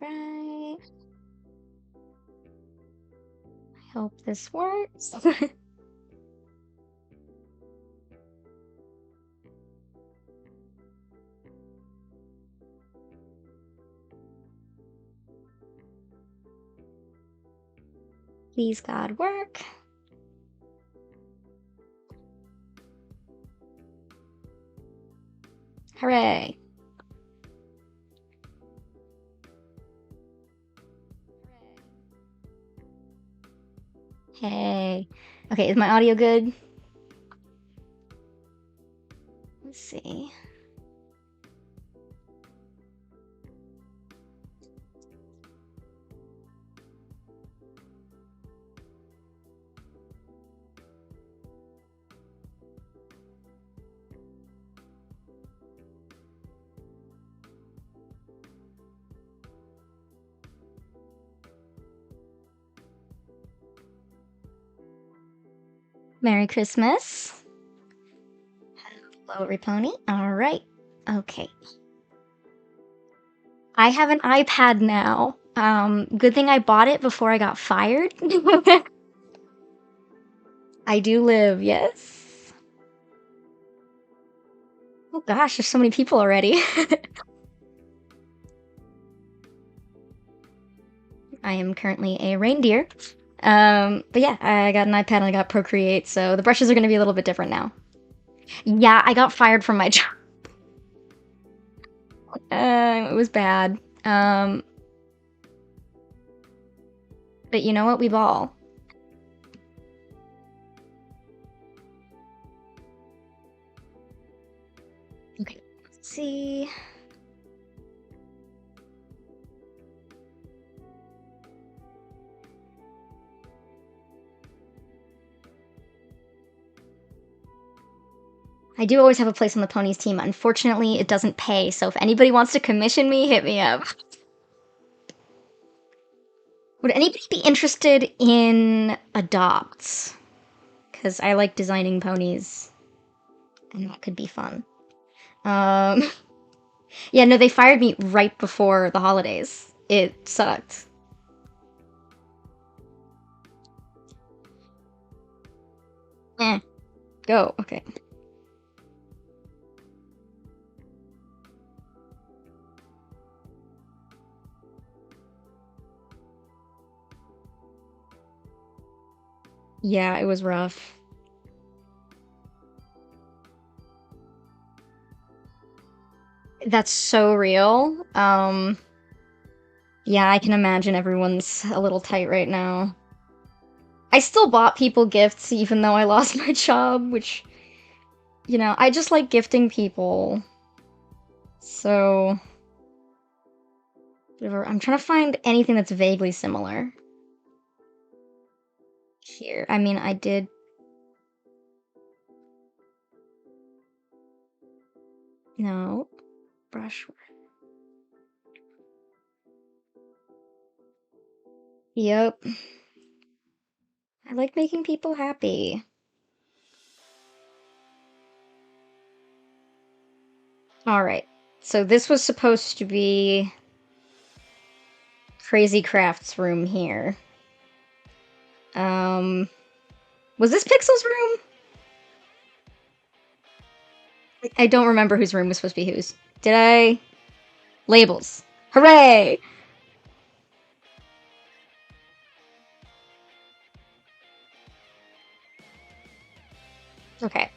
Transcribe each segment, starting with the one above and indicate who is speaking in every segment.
Speaker 1: Alright. I hope this works. Please, God, work. Hooray. Hey. Okay, is my audio good? Let's see. Merry Christmas. Hello, everypony. Alright. Okay. I have an iPad now. Good thing I bought it before I got fired. I do live, yes. Oh gosh, there's so many people already. I am currently a reindeer. But yeah, I got an iPad and I got Procreate, so the brushes are gonna be a little bit different now. Yeah, I got fired from my job. It was bad. But you know what? We ball. Okay, let's see. I do always have a place on the Ponies team. Unfortunately, it doesn't pay, so if anybody wants to commission me, hit me up. Would anybody be interested in adopts? Because I like designing ponies, and that could be fun. Yeah, no, they fired me right before the holidays. It sucked. Go, okay. Yeah, it was rough. That's so real. Yeah, I can imagine everyone's a little tight right now. I still bought people gifts even though I lost my job, which, I just like gifting people. So, whatever. I'm trying to find anything that's vaguely similar. Here, I mean, I did. No. Brushwork. Yep. I like making people happy. Alright. So this was supposed to be Crazy Craft's room here. Was this Pixel's room? I don't remember whose room was supposed to be whose. Did I? Labels. Hooray! Okay.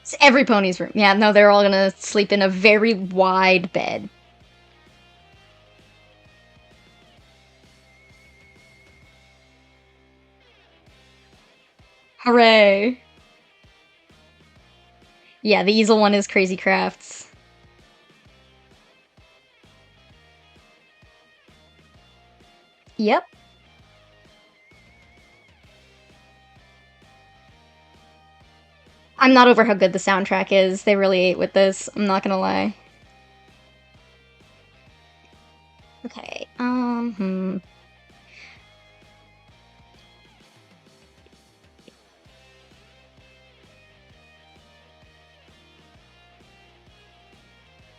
Speaker 1: It's every pony's room. Yeah, no, they're all gonna sleep in a very wide bed. Hooray! Yeah, the easel one is Crazy Crafts. Yep. I'm not over how good the soundtrack is. They really ate with this, I'm not gonna lie. Okay,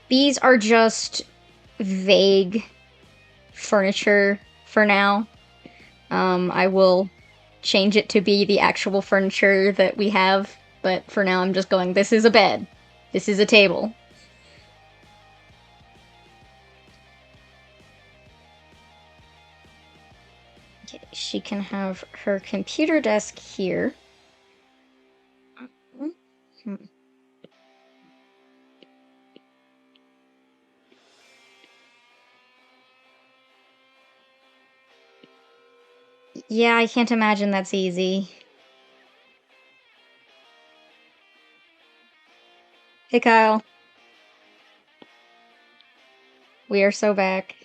Speaker 1: These are just vague furniture for now. I will change it to be the actual furniture that we have, but for now I'm just going, this is a bed. This is a table. Okay, she can have her computer desk here. Hmm. Yeah, I can't imagine that's easy. Hey, Kyle. We are so back.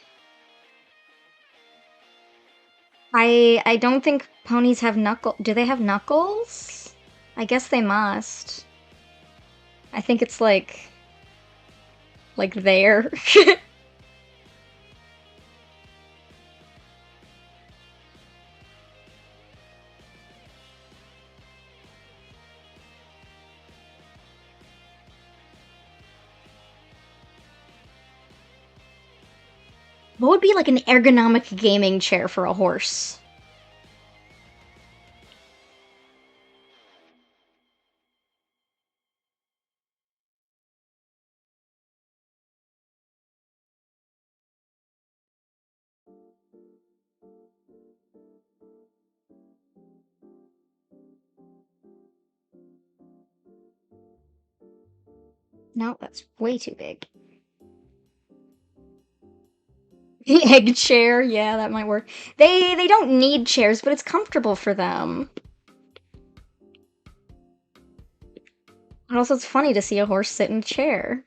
Speaker 1: I don't think ponies have knuckle. Do they have knuckles? I guess they must. I think it's like there. What would be like an ergonomic gaming chair for a horse? No, that's way too big. The egg chair, yeah, that might work. They don't need chairs, but it's comfortable for them. And also, it's funny to see a horse sit in a chair.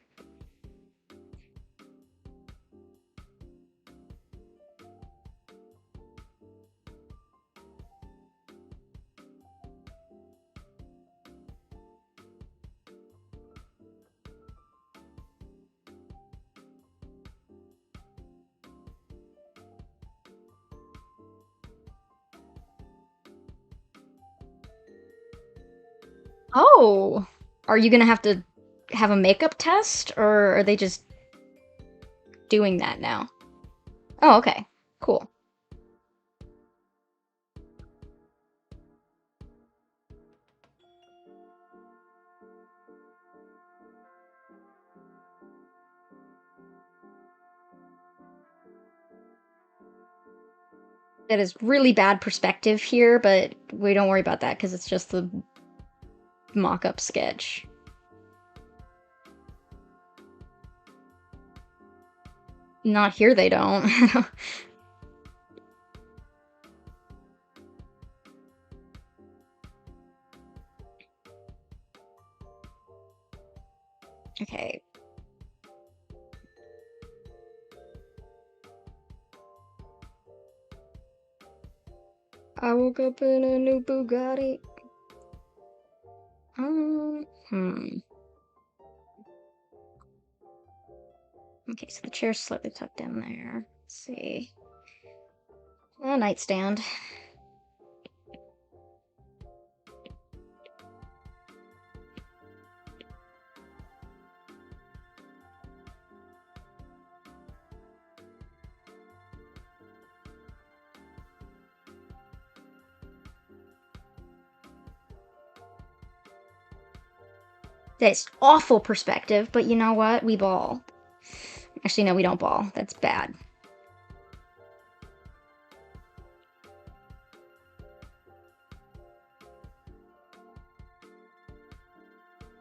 Speaker 1: Oh, are you gonna have to have a makeup test, or are they just doing that now? Oh, okay, cool. That is really bad perspective here, but we don't worry about that because it's just the mock-up sketch. Not here, they don't. Okay. I woke up in a new Bugatti. Hmm. Okay, so the chair's slightly tucked in there. Let's see. A nightstand. That's awful perspective, but you know what? We ball. Actually, no, we don't ball. That's bad.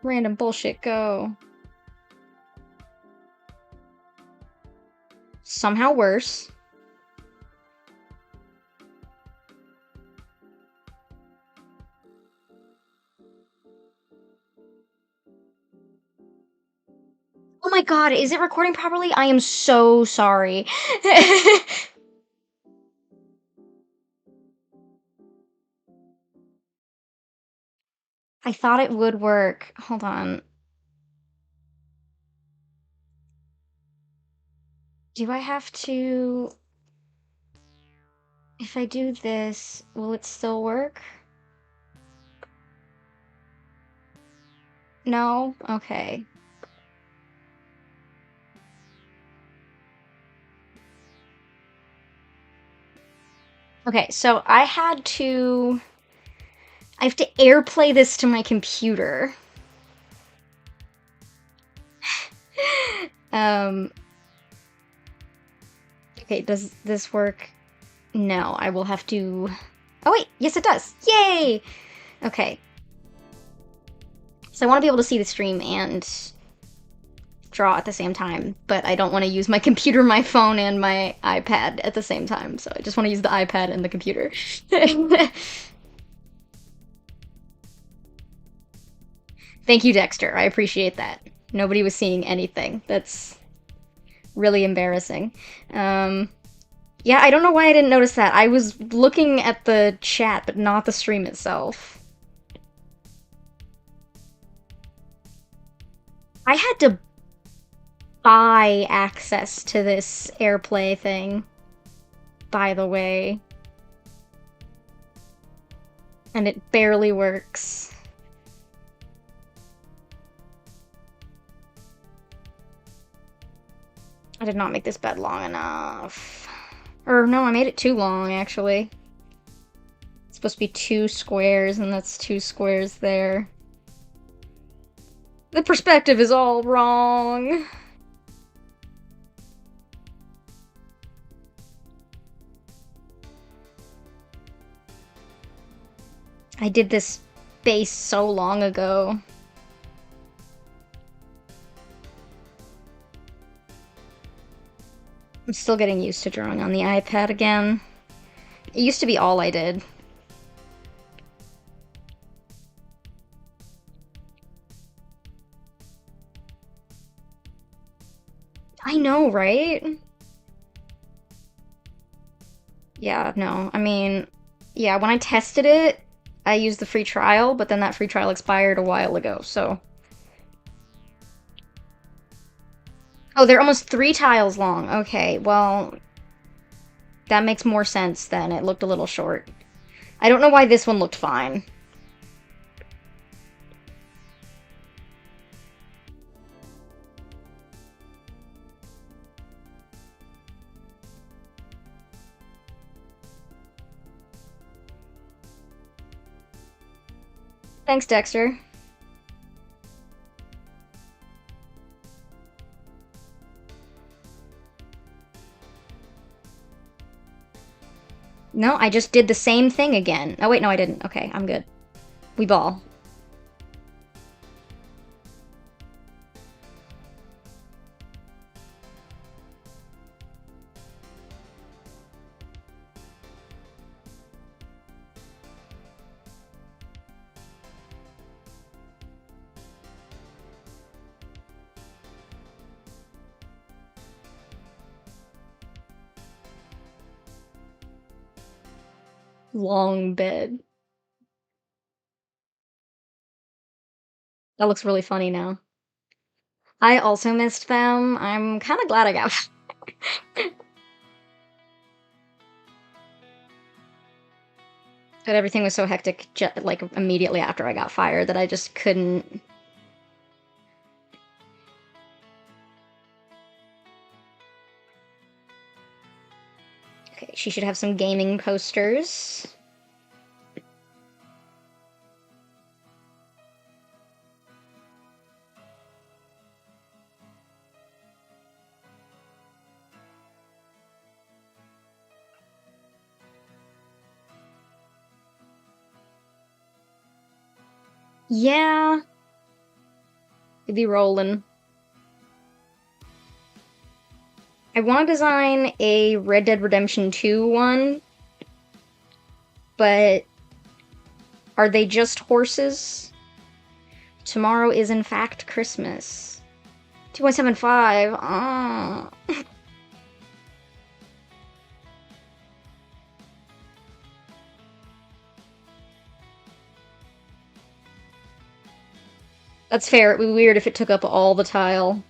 Speaker 1: Random bullshit, go. Somehow worse. Oh my god, is it recording properly? I am so sorry. I thought it would work. Hold on. Do I have to... If I do this, will it still work? No? Okay. Okay, so I have to airplay this to my computer. um, okay, does this work? No, I will have to... Oh wait, yes it does! Yay! Okay. So I want to be able to see the stream and draw at the same time, but I don't want to use my computer, my phone, and my iPad at the same time, so I just want to use the iPad and the computer. Thank you, Dexter. I appreciate that. Nobody was seeing anything. That's really embarrassing. Yeah, I don't know why I didn't notice that. I was looking at the chat, but not the stream itself. I had to buy access to this AirPlay thing, by the way. And it barely works. I did not make this bed long enough. Or no, I made it too long, actually. It's supposed to be 2 squares, and that's 2 squares there. The perspective is all wrong. I did this base so long ago. I'm still getting used to drawing on the iPad again. It used to be all I did. I know, right? Yeah, no, I mean, yeah, when I tested it, I used the free trial, but then that free trial expired a while ago, so... Oh, they're almost 3 tiles long. Okay, well... That makes more sense then. It looked a little short. I don't know why this one looked fine. Thanks, Dexter. No, I just did the same thing again. Oh wait, no I didn't. Okay, I'm good. We ball. Long bed. That looks really funny now. I also missed them. I'm kind of glad I got... But everything was so hectic, like, immediately after I got fired that I just couldn't... Okay, she should have some gaming posters. Yeah. It'd be rolling. I want to design a Red Dead Redemption 2 one, but are they just horses? Tomorrow is in fact Christmas. 2.75. Ah. That's fair. It'd be weird if it took up all the tile.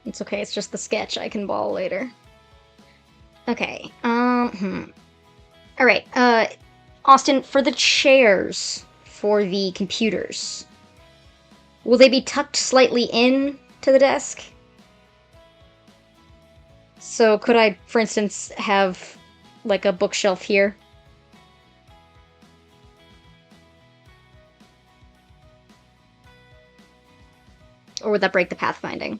Speaker 1: It's okay, it's just the sketch I can ball later. Okay, Alright, Austin, for the chairs for the computers, will they be tucked slightly in to the desk? So could I, for instance, have like a bookshelf here? Or would that break the pathfinding?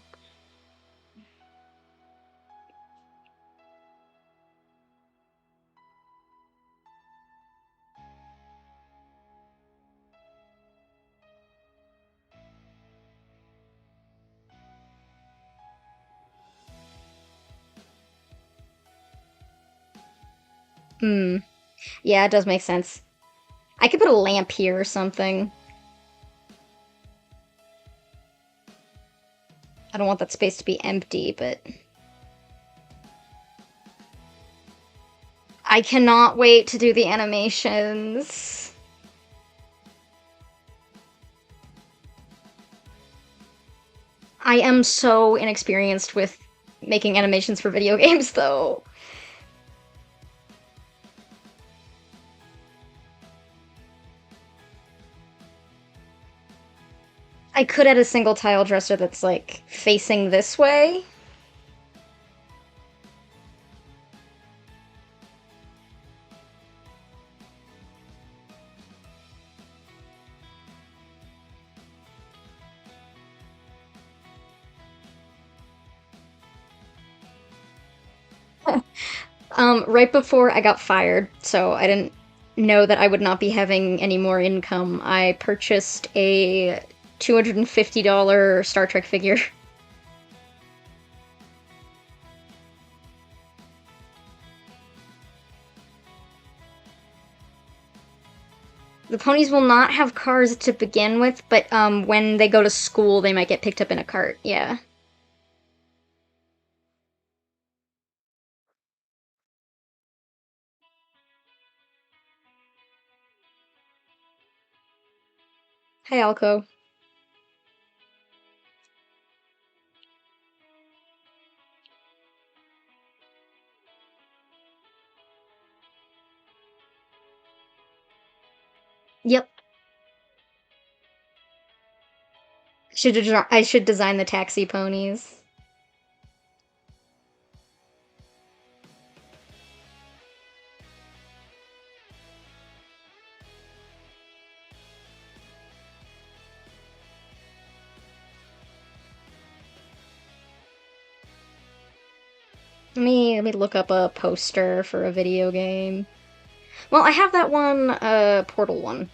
Speaker 1: Hmm. Yeah, it does make sense. I could put a lamp here or something. I don't want that space to be empty, but... I cannot wait to do the animations. I am so inexperienced with making animations for video games, though. I could add a single tile dresser that's, like, facing this way. Right before I got fired, so I didn't know that I would not be having any more income, I purchased a $250 Star Trek figure. The ponies will not have cars to begin with, but when they go to school, they might get picked up in a cart, yeah. Hi, Alco. Yep. I should design the taxi ponies. Let me look up a poster for a video game. Well, I have that one, Portal one.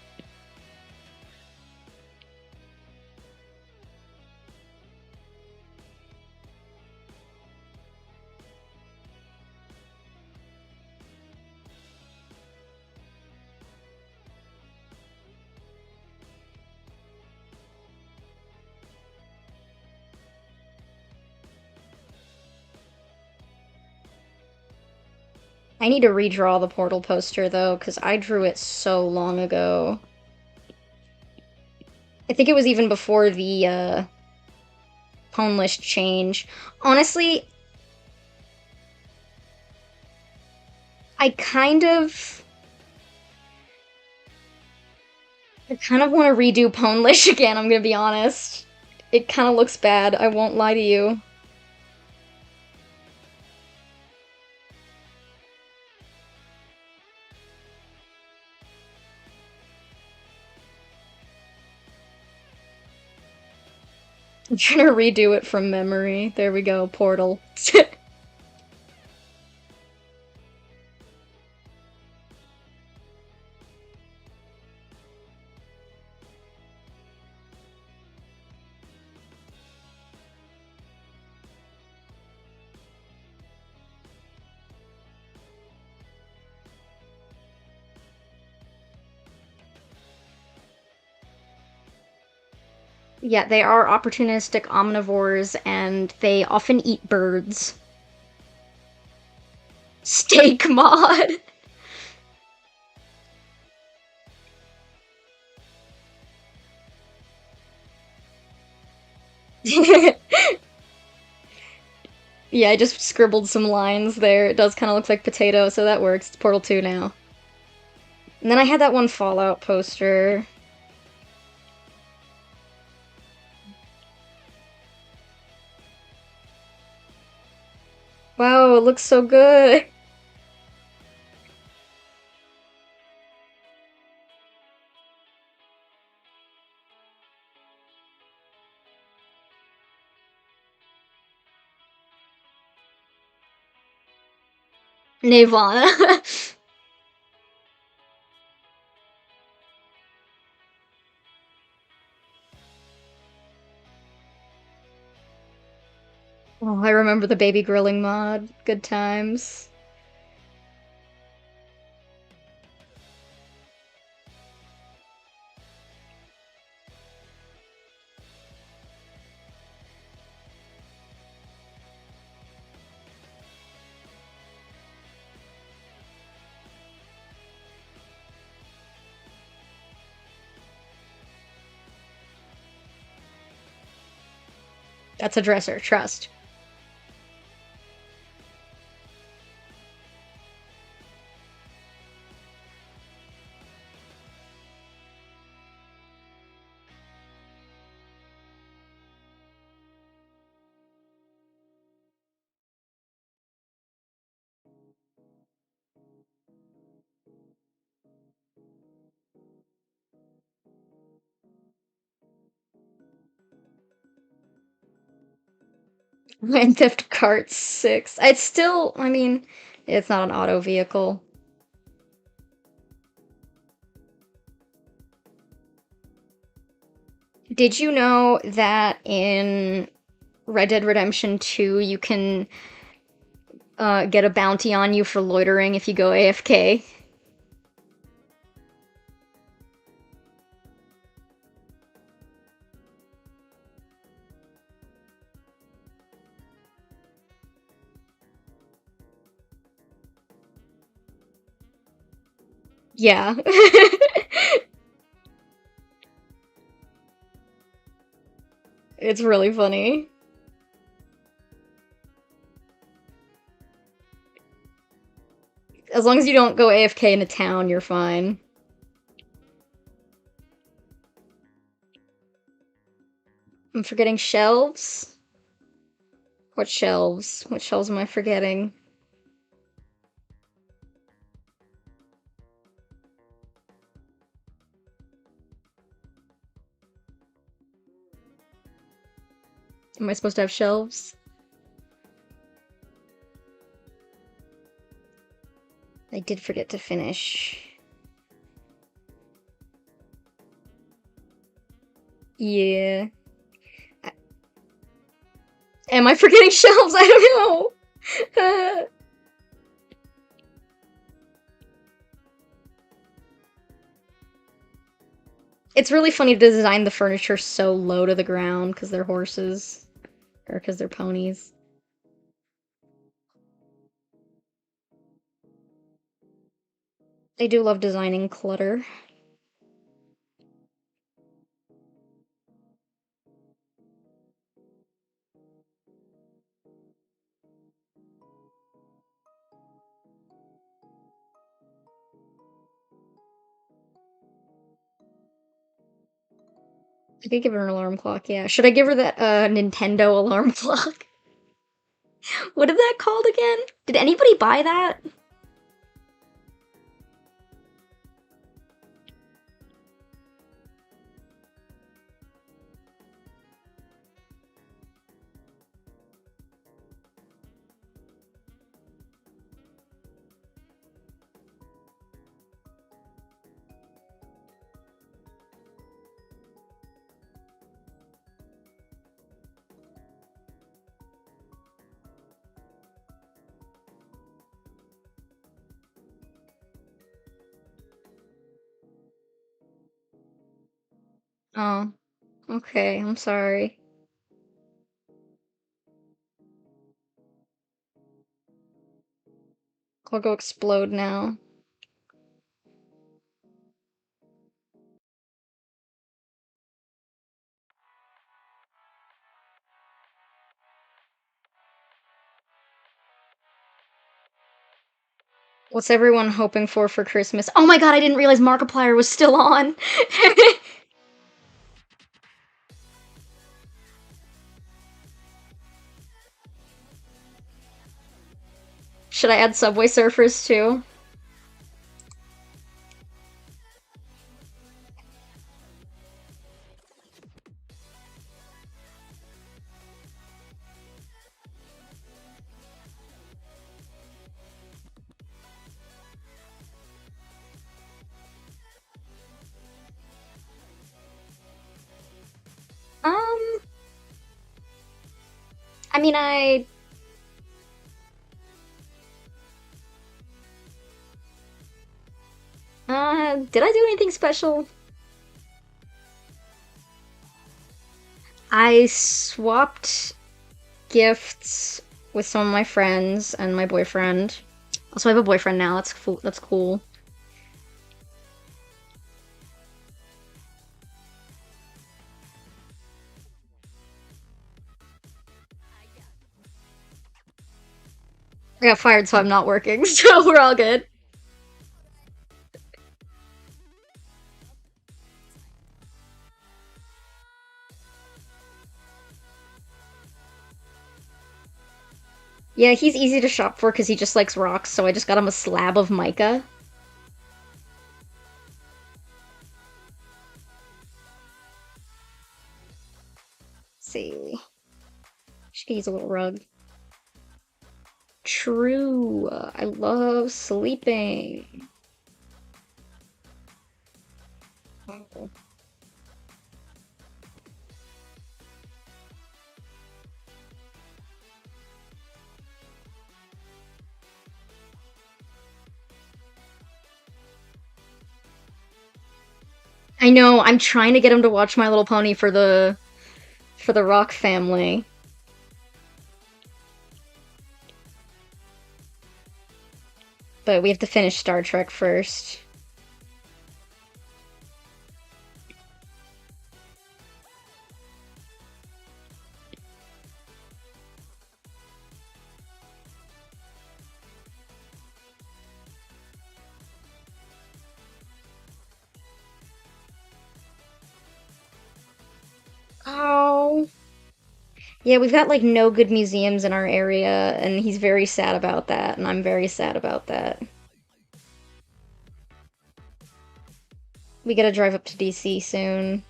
Speaker 1: I need to redraw the Portal poster, though, because I drew it so long ago. I think it was even before the, Pwn list change. Honestly, I kind of... I kind of want to redo Pwn list again, I'm gonna be honest. It kind of looks bad, I won't lie to you. I'm trying to redo it from memory. There we go, Portal. Yeah, they are opportunistic omnivores, and they often eat birds. Steak mod! Yeah, I just scribbled some lines there. It does kind of look like potato, so that works. It's Portal 2 now. And then I had that one Fallout poster. Wow, it looks so good. Nirvana. Oh, I remember the baby grilling mod. Good times. That's a dresser, trust. Grand Theft Kart 6. It's still, I mean, it's not an auto vehicle. Did you know that in Red Dead Redemption 2 you can get a bounty on you for loitering if you go AFK? Yeah. It's really funny. As long as you don't go AFK in a town, you're fine. I'm forgetting shelves? What shelves? What shelves am I forgetting? Am I supposed to have shelves? I did forget to finish. Yeah. Am I forgetting shelves? I don't know. It's really funny to design the furniture so low to the ground because they're horses. Or because they're ponies. They do love designing clutter. I could give her an alarm clock, yeah. Should I give her that Nintendo alarm clock? What is that called again? Did anybody buy that? Oh, okay, I'm sorry. I'll go explode now. What's everyone hoping for Christmas? Oh my god, I didn't realize Markiplier was still on! Should I add Subway Surfers too? Um, I mean, did I do anything special? I swapped gifts with some of my friends and my boyfriend. Also, I have a boyfriend now. That's cool. I got fired, so I'm not working, so we're all good. Yeah, he's easy to shop for because he just likes rocks, so I just got him a slab of mica. Let's see. She could use a little rug. True. I love sleeping. Oh. I know, I'm trying to get him to watch My Little Pony for the Rock family. But we have to finish Star Trek first. Oh. Yeah, we've got like no good museums in our area, and he's very sad about that, and I'm very sad about that. We gotta drive up to DC soon.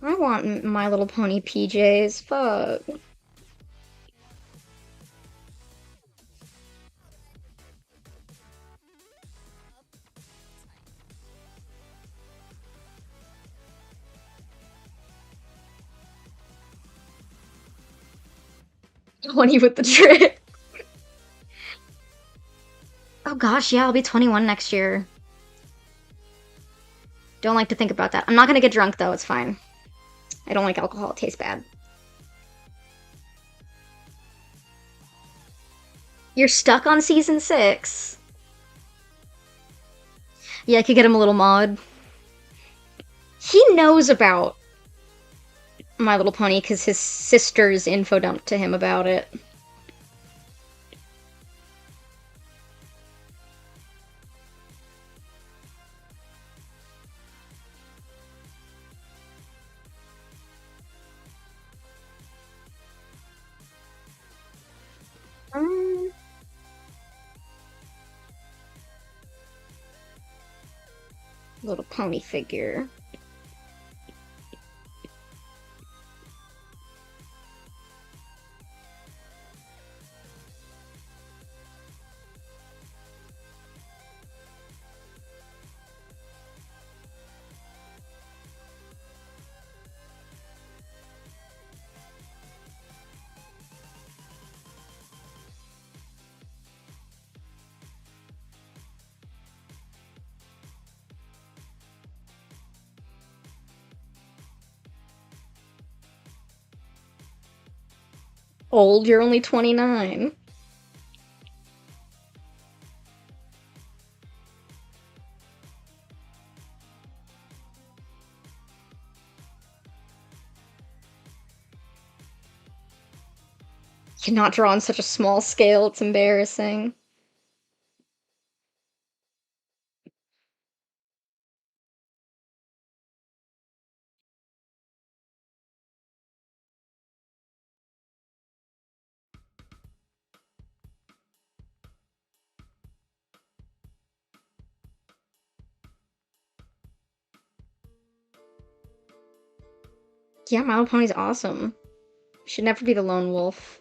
Speaker 1: I want My Little Pony PJs. Fuck. Pony with the drip. Oh gosh, yeah, I'll be 21 next year. Don't like to think about that. I'm not gonna get drunk though, it's fine. I don't like alcohol, it tastes bad. You're stuck on season 6. Yeah, I could get him a little mod. He knows about My Little Pony because his sisters info dumped to him about it. Um, Little pony figure. Old, you're only 29. Cannot draw on such a small scale, it's embarrassing. Yeah, My Little Pony's awesome. Should never be the lone wolf.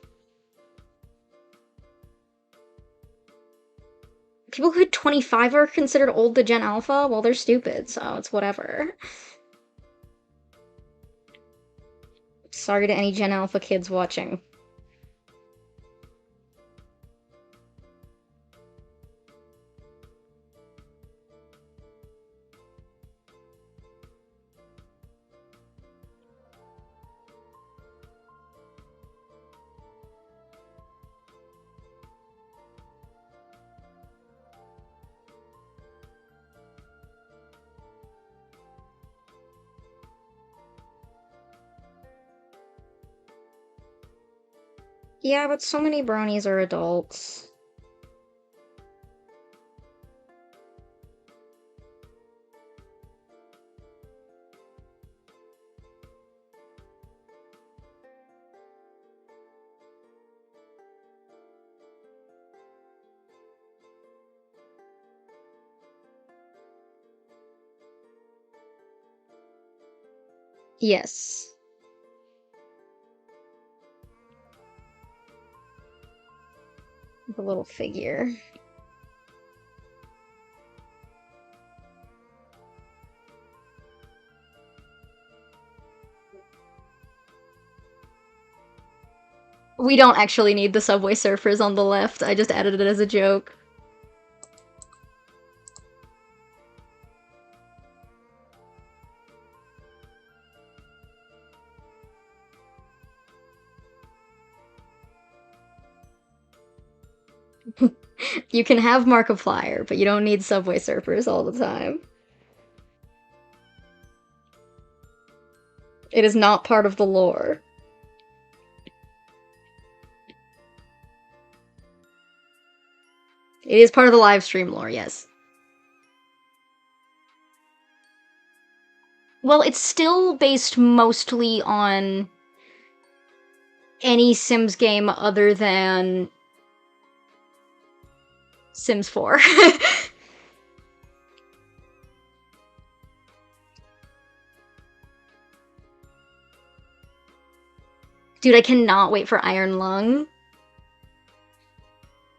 Speaker 1: People who hit 25 are considered old to Gen Alpha? Well, they're stupid, so it's whatever. Sorry to any Gen Alpha kids watching. Yeah, but so many bronies are adults. Yes. The little figure. We don't actually need the Subway Surfers on the left, I just added it as a joke. You can have Markiplier, but you don't need Subway Surfers all the time. It is not part of the lore. It is part of the live stream lore, yes. Well, it's still based mostly on any Sims game other than Sims 4. Dude, I cannot wait for Iron Lung.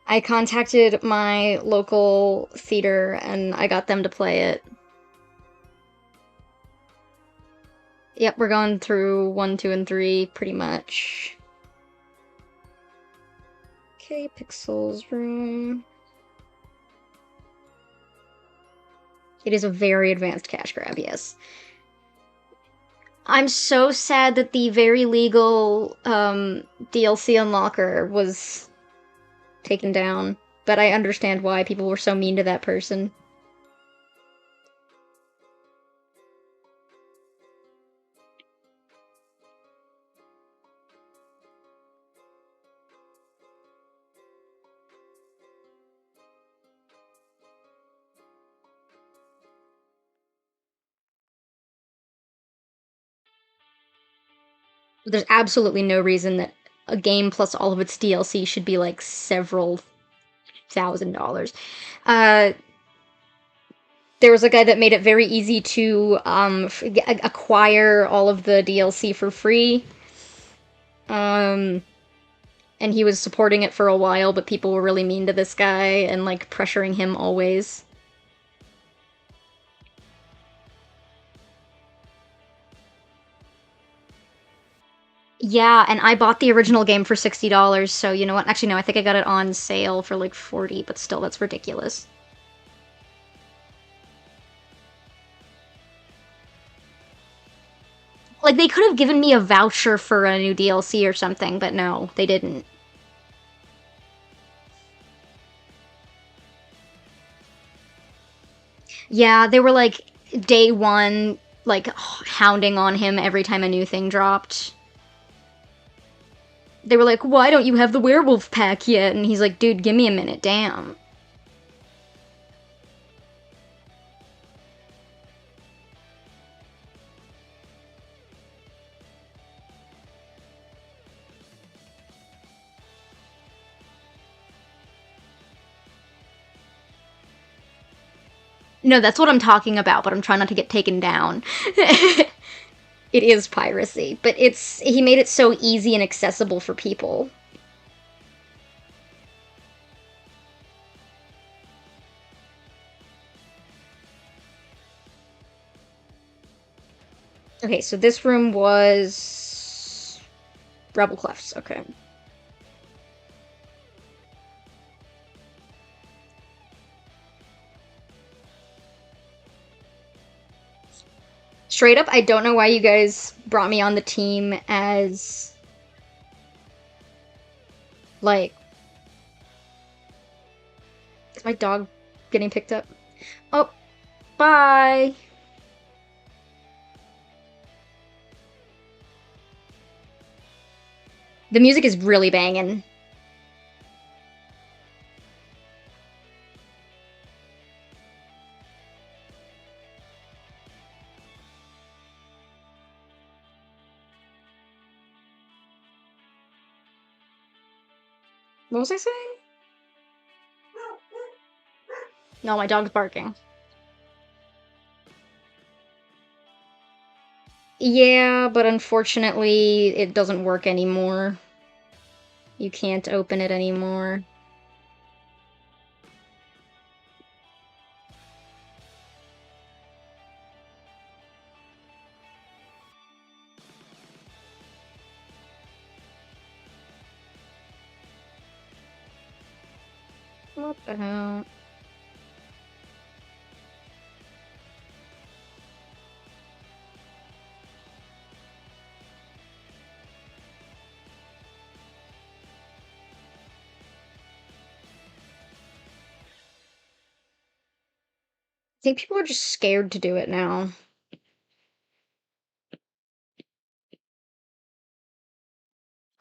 Speaker 1: I contacted my local theater and I got them to play it. Yep, we're going through 1, 2, and 3 pretty much. Okay, Pixels room. It is a very advanced cash grab, yes. I'm so sad that the very legal DLC unlocker was taken down, but I understand why people were so mean to that person. There's absolutely no reason that a game plus all of its DLC should be like several $1,000s. There was a guy that made it very easy to acquire all of the DLC for free. And he was supporting it for a while, but people were really mean to this guy and like pressuring him always. Yeah, and I bought the original game for $60, so you know what? Actually, no, I think I got it on sale for like 40, but still, that's ridiculous. Like, they could have given me a voucher for a new DLC or something, but no, they didn't. Yeah, they were like, day one, like, hounding on him every time a new thing dropped. They were like, why don't you have the werewolf pack yet? And he's like, dude, give me a minute, damn. No, that's what I'm talking about, but I'm trying not to get taken down. It is piracy, but he made it so easy and accessible for people. Okay, so this room was Rebel Clefts, okay. Straight up, I don't know why you guys brought me on the team as, like... Is my dog getting picked up? Oh, bye! The music is really banging. What was I saying? No, my dog's barking. Yeah, but unfortunately, it doesn't work anymore. You can't open it anymore. What the hell? I think people are just scared to do it now.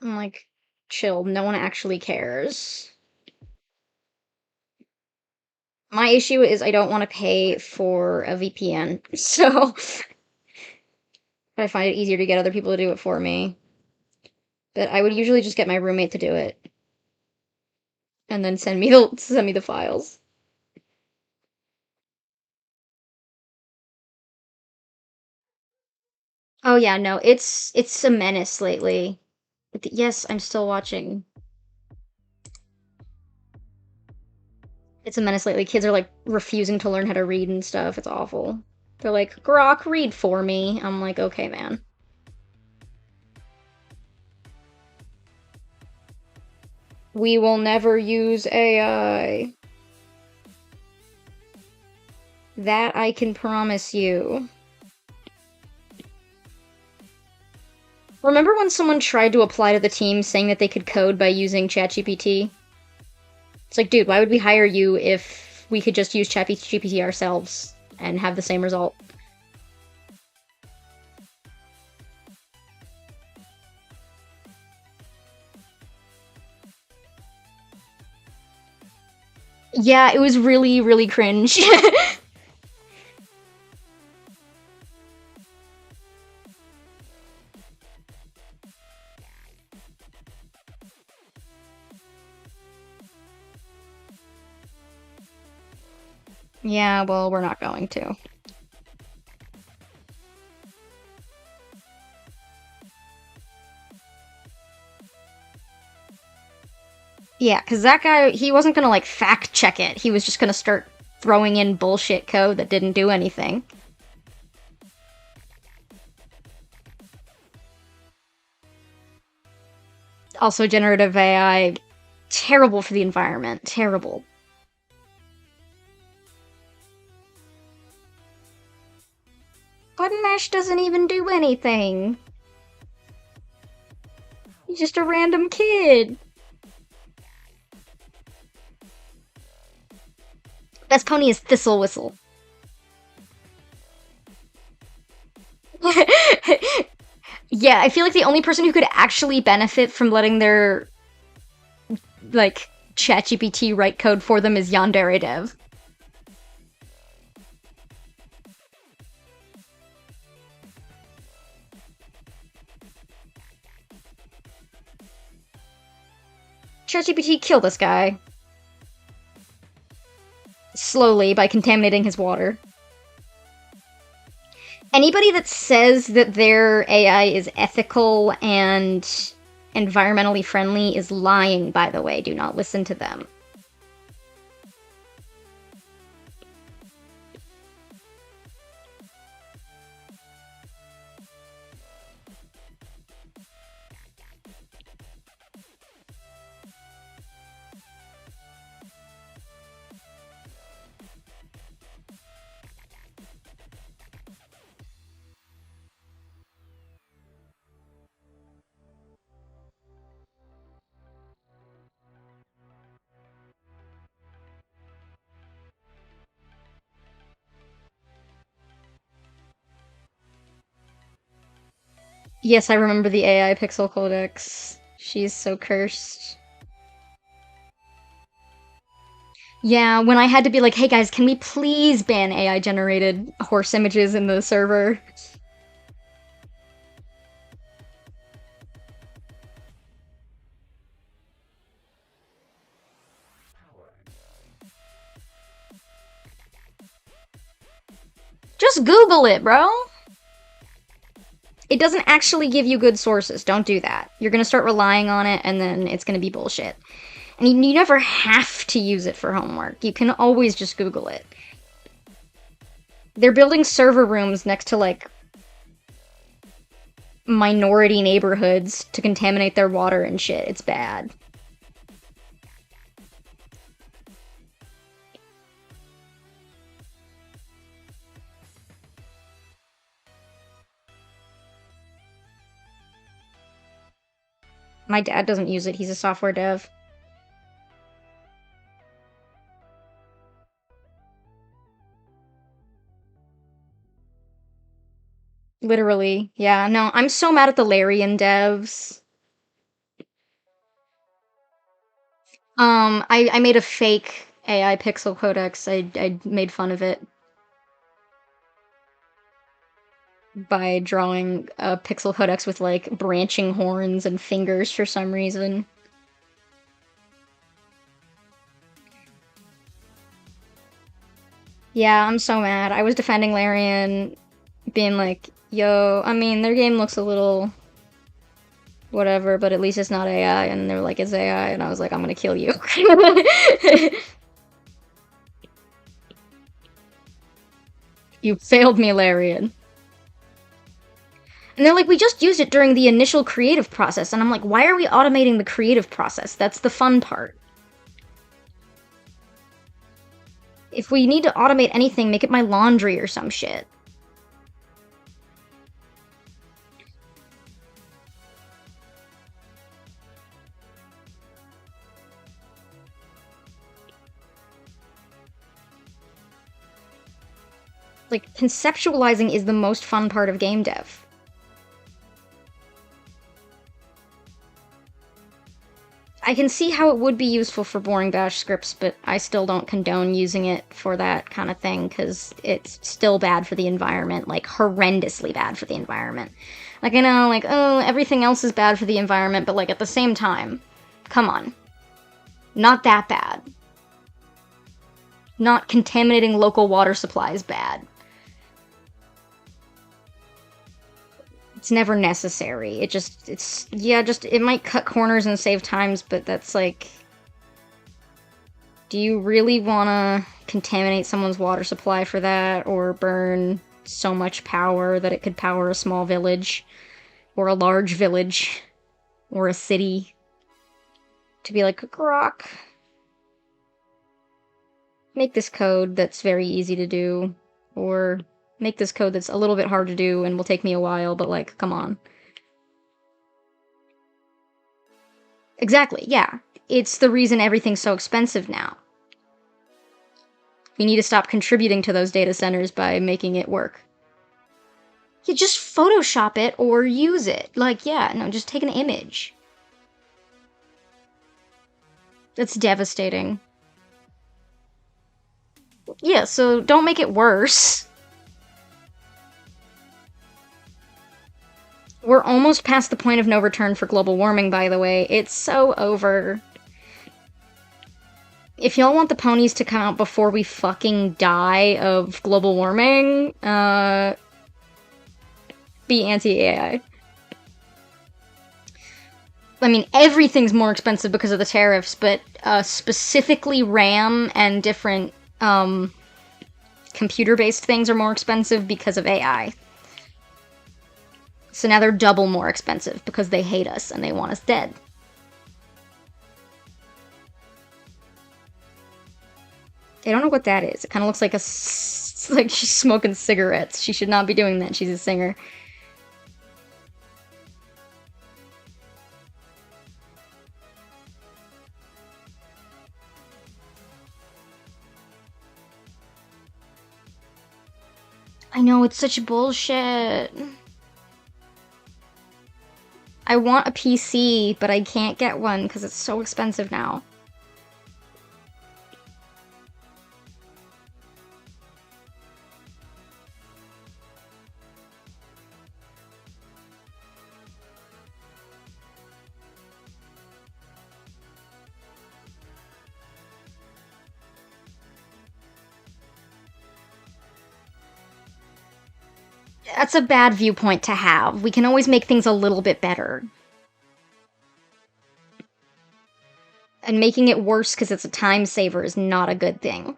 Speaker 1: I'm like, chill, no one actually cares. My issue is I don't want to pay for a VPN, so I find it easier to get other people to do it for me. But I would usually just get my roommate to do it. And then send me the files. Oh yeah, no, it's a menace lately. Yes, I'm still watching. It's a menace lately. Kids are like refusing to learn how to read and stuff. It's awful. They're like, Grok, read for me. I'm like, okay, man. We will never use AI. That I can promise you. Remember when someone tried to apply to the team saying that they could code by using ChatGPT? It's like, dude, why would we hire you if we could just use ChatGPT ourselves and have the same result? Yeah, it was really, really cringe. Yeah, well, we're not going to. Yeah, because that guy, he wasn't gonna, like, fact check it. He was just gonna start throwing in bullshit code that didn't do anything. Also, generative AI, terrible for the environment. Terrible. Button Mash doesn't even do anything. He's just a random kid. Best pony is Thistle Whistle. Yeah, I feel like the only person who could actually benefit from letting their, like, ChatGPT write code for them is Yandere Dev. ChatGPT, kill this guy. Slowly, by contaminating his water. Anybody that says that their AI is ethical and environmentally friendly is lying, by the way. Do not listen to them. Yes, I remember the AI Pixel Codex. She's so cursed. Yeah, when I had to be like, hey guys, can we please ban AI generated horse images in the server? Just Google it, bro! It doesn't actually give you good sources. Don't do that. You're gonna start relying on it, and then it's gonna be bullshit. And you never have to use it for homework. You can always just Google it. They're building server rooms next to, like, minority neighborhoods to contaminate their water and shit. It's bad. My dad doesn't use it. He's a software dev. Literally. Yeah, no, I'm so mad at the Larian devs. I made a fake AI pixel codex. I made fun of it by drawing a pixel codex with, like, branching horns and fingers for some reason. Yeah, I'm so mad. I was defending Larian, being like, yo, I mean, their game looks a little whatever, but at least it's not AI. And they were like, it's AI. And I was like, I'm gonna kill you. You failed me, Larian. And they're like, we just used it during the initial creative process. And I'm like, why are we automating the creative process? That's the fun part. If we need to automate anything, make it my laundry or some shit. Like, conceptualizing is the most fun part of game dev. I can see how it would be useful for boring bash scripts, but I still don't condone using it for that kind of thing, because it's still bad for the environment, like, horrendously bad for the environment. Like, I know, like, oh, everything else is bad for the environment, but, like, at the same time, come on. Not that bad. Not contaminating local water supplies bad. It's never necessary. It might cut corners and save times, but that's like... Do you really want to contaminate someone's water supply for that, or burn so much power that it could power a small village, or a large village, or a city? To be like, Grok, make this code that's very easy to do, or make this code that's a little bit hard to do and will take me a while, but, like, come on. Exactly, yeah. It's the reason everything's so expensive now. We need to stop contributing to those data centers by making it work. You just Photoshop it or use it. Like, yeah, no, just take an image. That's devastating. Yeah, so don't make it worse. We're almost past the point of no return for global warming, by the way. It's so over. If y'all want the ponies to come out before we fucking die of global warming, be anti-AI. I mean, everything's more expensive because of the tariffs, but specifically RAM and different computer-based things are more expensive because of AI. So now they're double more expensive because they hate us and they want us dead. I don't know what that is. It kind of looks like like she's smoking cigarettes. She should not be doing that. She's a singer. I know, it's such bullshit. I want a PC, but I can't get one because it's so expensive now. That's a bad viewpoint to have. We can always make things a little bit better. And making it worse because it's a time saver is not a good thing.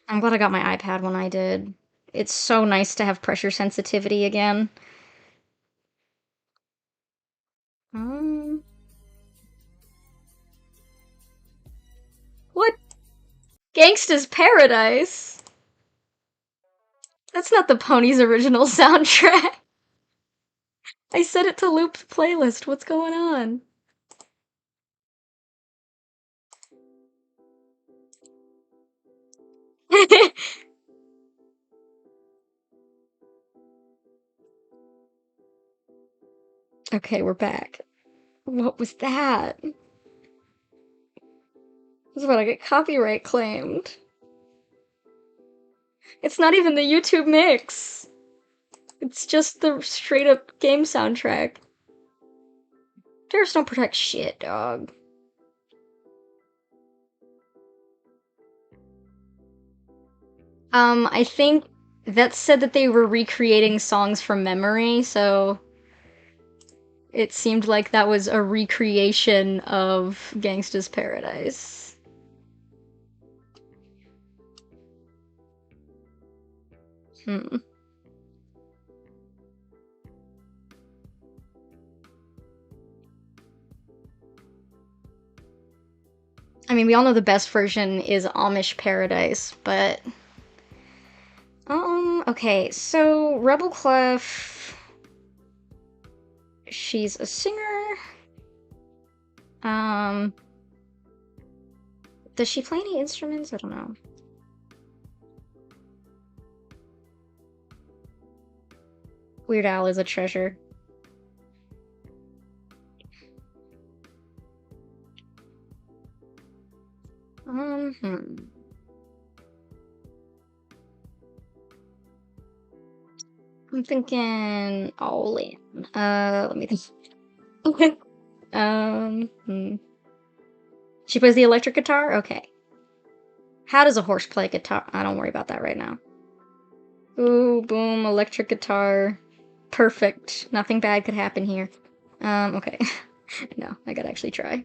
Speaker 1: I'm glad I got my iPad when I did. It's so nice to have pressure sensitivity again. Um, what? Gangsta's Paradise? That's not the Ponies' original soundtrack. I set it to loop playlist. What's going on? Okay, we're back. What was that? This is when I get copyright claimed. It's not even the YouTube mix. It's just the straight up game soundtrack. Terrorists don't protect shit, dog. I think that said that they were recreating songs from memory, so it seemed like that was a recreation of Gangsta's Paradise. Hmm. I mean, we all know the best version is Amish Paradise, but... okay, so Rebel Clef... She's a singer. Does she play any instruments? I don't know. Weird Al is a treasure. I'm thinking all in. Let me think. She plays the electric guitar? Okay. How does a horse play guitar? I don't worry about that right now. Ooh, boom, electric guitar. Perfect. Nothing bad could happen here. Okay. No, I gotta actually try.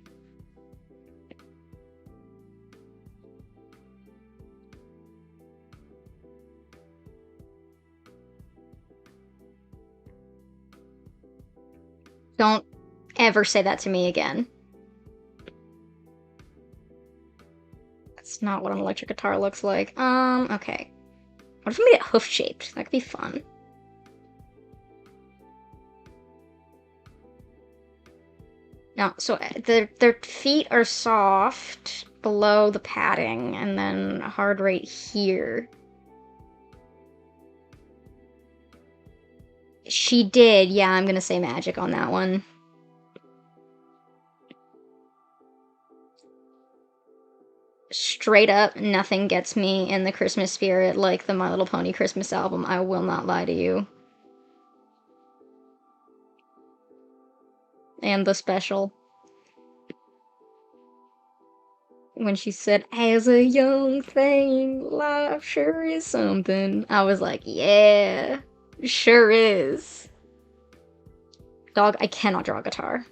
Speaker 1: Don't ever say that to me again. That's not what an electric guitar looks like. Okay. What if we made it hoof-shaped? That could be fun. No, so their feet are soft, below the padding, and then hard right here. She did, yeah, I'm gonna say magic on that one. Straight up, nothing gets me in the Christmas spirit like the My Little Pony Christmas album, I will not lie to you. And the special. When she said, as a young thing, life sure is something. I was like, yeah, sure is. Dog, I cannot draw guitar.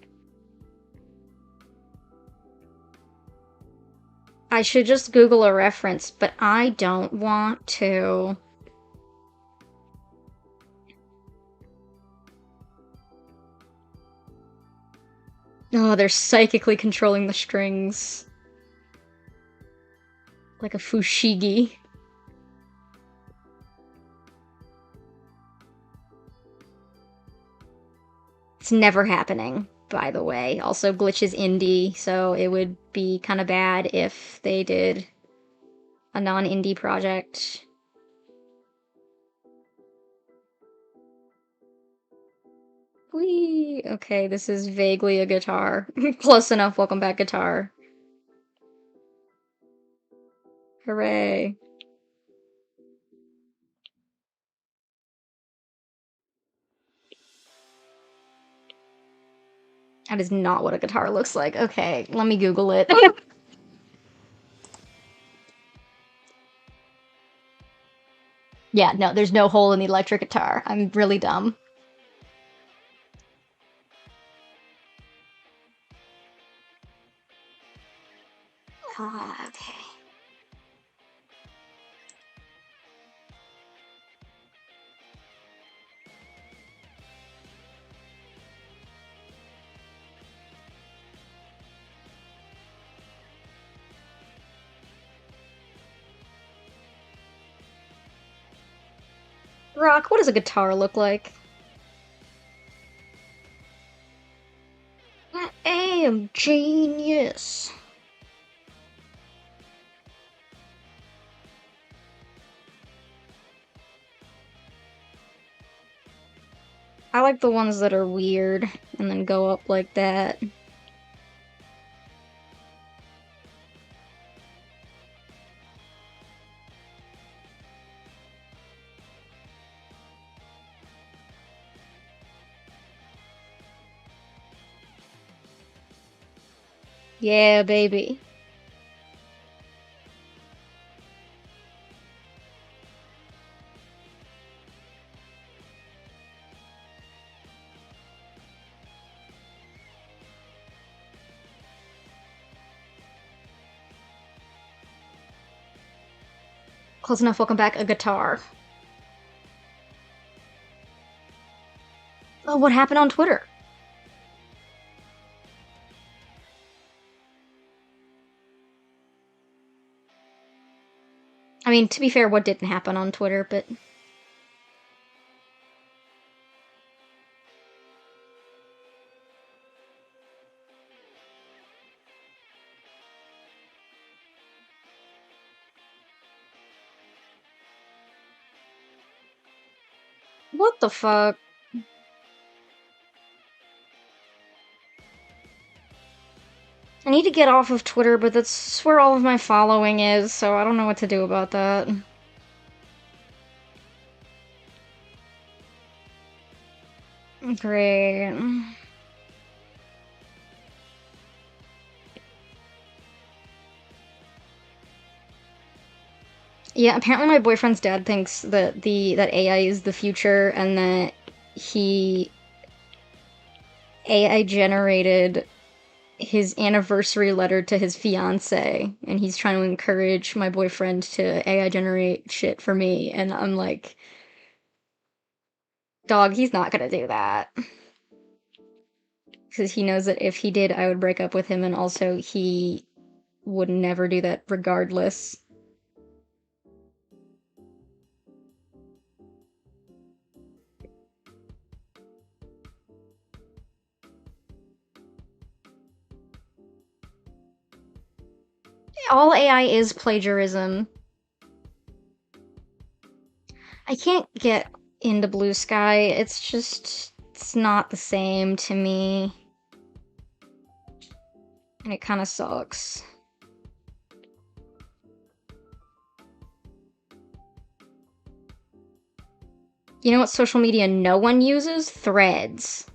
Speaker 1: I should just Google a reference, but I don't want to. Oh, they're psychically controlling the strings. Like a fushigi. It's never happening, by the way. Also, Glitch is indie, so it would be kind of bad if they did a non-indie project. Whee! Okay, this is vaguely a guitar. Close enough, welcome back, guitar. Hooray. That is not what a guitar looks like. Okay, let me Google it. Yeah, no, there's no hole in the electric guitar. I'm really dumb. Ah, okay. Rock, what does a guitar look like? I am genius. I like the ones that are weird and then go up like that. Yeah, baby. Close enough, welcome back, a guitar. Oh, what happened on Twitter? I mean, to be fair, what didn't happen on Twitter, but... What the fuck? I need to get off of Twitter, but that's where all of my following is, so I don't know what to do about that. Great. Yeah, apparently my boyfriend's dad thinks that that AI is the future and that he AI generated his anniversary letter to his fiance, and he's trying to encourage my boyfriend to AI generate shit for me, and I'm like, dog, he's not gonna do that. Because he knows that if he did, I would break up with him, and also he would never do that regardless. All AI is plagiarism. I can't get into Blue Sky. It's just, it's not the same to me. And it kind of sucks. You know what social media no one uses? Threads.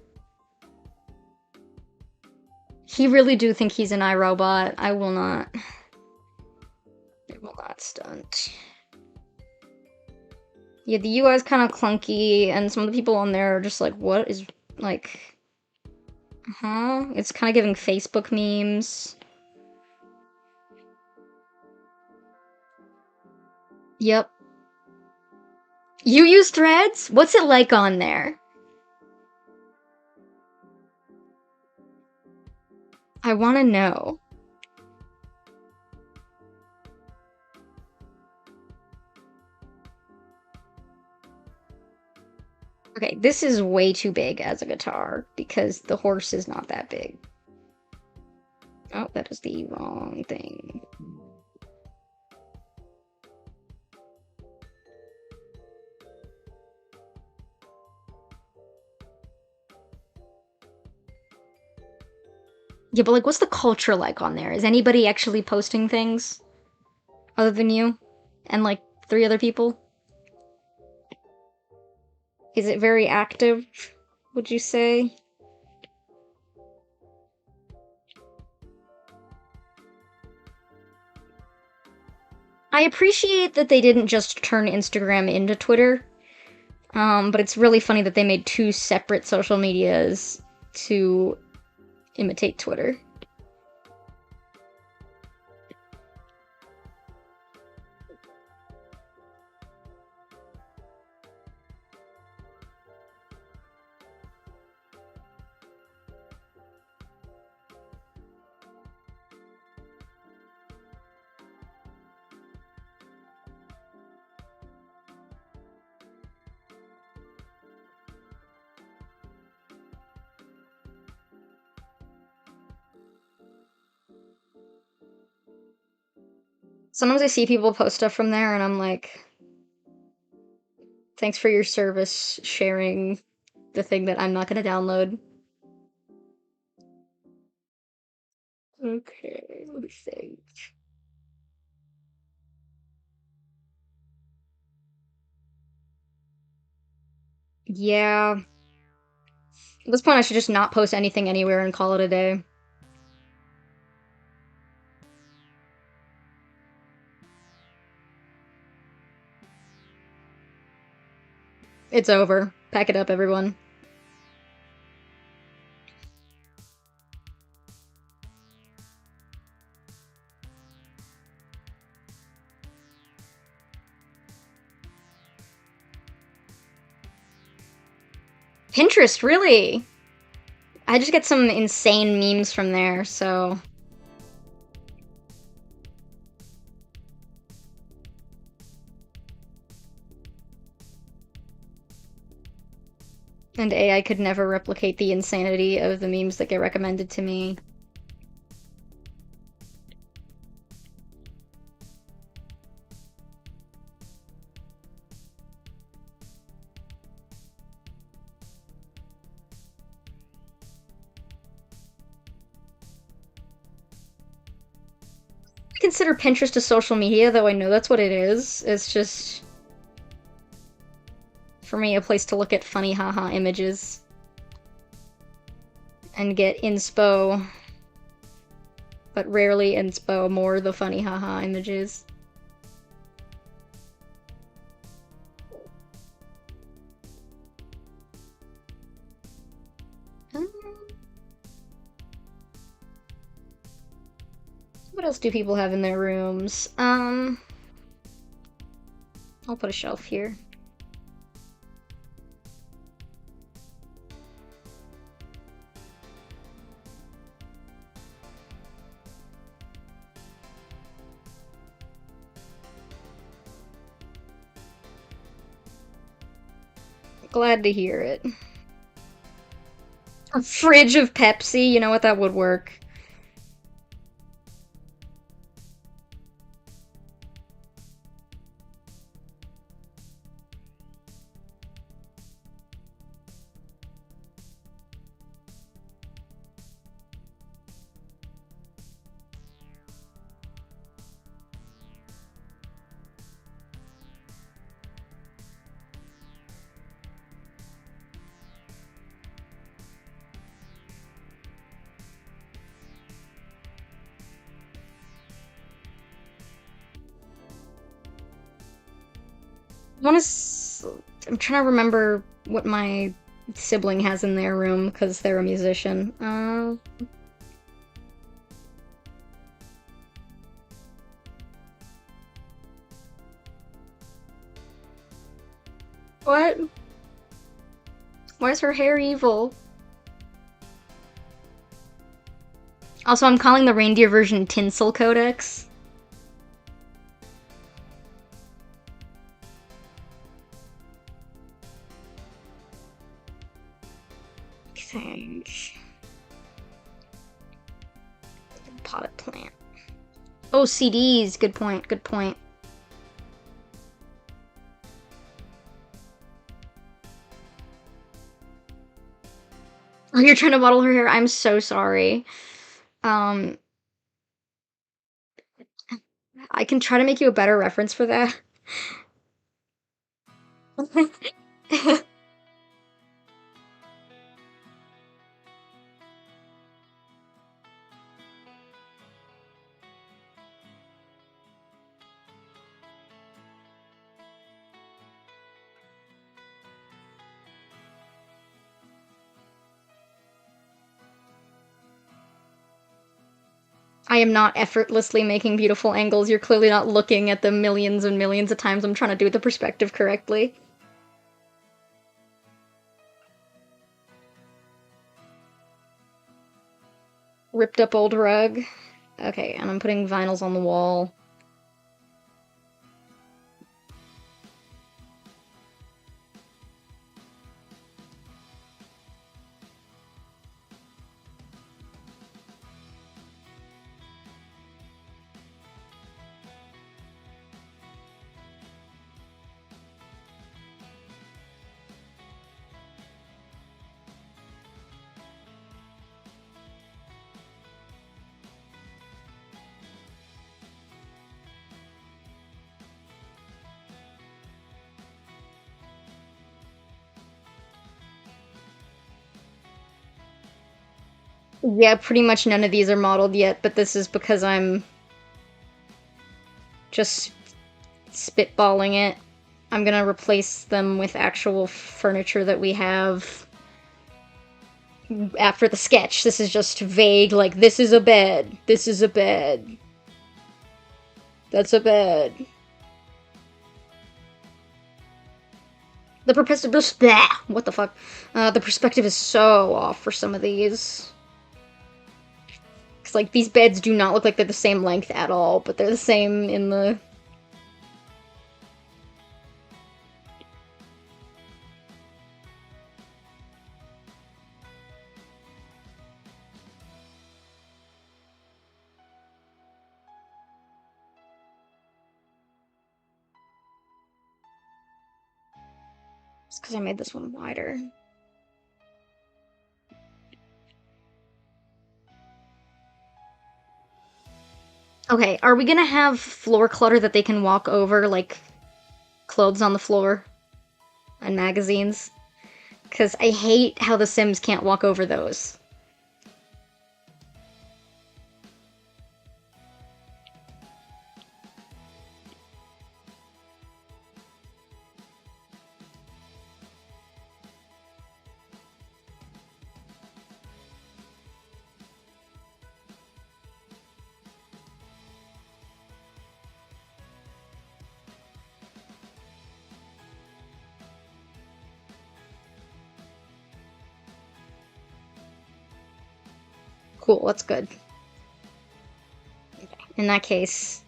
Speaker 1: He really do think he's an iRobot. I will not. I will not stunt. Yeah, the UI is kind of clunky, and some of the people on there are just like, what is, like... Huh? It's kind of giving Facebook memes. Yep. You use Threads? What's it like on there? I want to know. Okay, this is way too big as a guitar, because the horse is not that big. Oh, that is the wrong thing. Yeah, but like, what's the culture like on there? Is anybody actually posting things? Other than you? And like 3 other people? Is it very active, would you say? I appreciate that they didn't just turn Instagram into Twitter, but it's really funny that they made 2 separate social medias to imitate Twitter. Sometimes I see people post stuff from there and I'm like, thanks for your service sharing the thing that I'm not gonna download. Okay, let me think. Yeah. At this point, I should just not post anything anywhere and call it a day. It's over. Pack it up, everyone. Pinterest, really? I just get some insane memes from there, so... And AI could never replicate the insanity of the memes that get recommended to me. I consider Pinterest a social media, though I know that's what it is. It's just... for me, a place to look at funny haha images. And get inspo. But rarely inspo, more the funny haha images. What else do people have in their rooms? I'll put a shelf here. Glad to hear it. A fridge of Pepsi, you know what, that would work. I'm trying to remember what my sibling has in their room because they're a musician. What? Why is her hair evil? Also, I'm calling the reindeer version Tinsel Codex. Think. Potted plant. Oh, CDs. Good point. Good point. Oh, you're trying to model her hair. I'm so sorry. Um, I can try to make you a better reference for that. I am not effortlessly making beautiful angles. You're clearly not looking at the millions and millions of times I'm trying to do the perspective correctly. Ripped up old rug. Okay, and I'm putting vinyls on the wall. Yeah, pretty much none of these are modeled yet, but this is because I'm just spitballing it. I'm gonna replace them with actual furniture that we have after the sketch. This is just vague, like, this is a bed, this is a bed, that's a bed. The what the fuck? The perspective is so off for some of these. Cause like these beds do not look like they're the same length at all, but they're the same in the. It's because I made this one wider. Okay, are we gonna have floor clutter that they can walk over, like clothes on the floor and magazines? Because I hate how the Sims can't walk over those. Cool, that's good. Okay. In that case,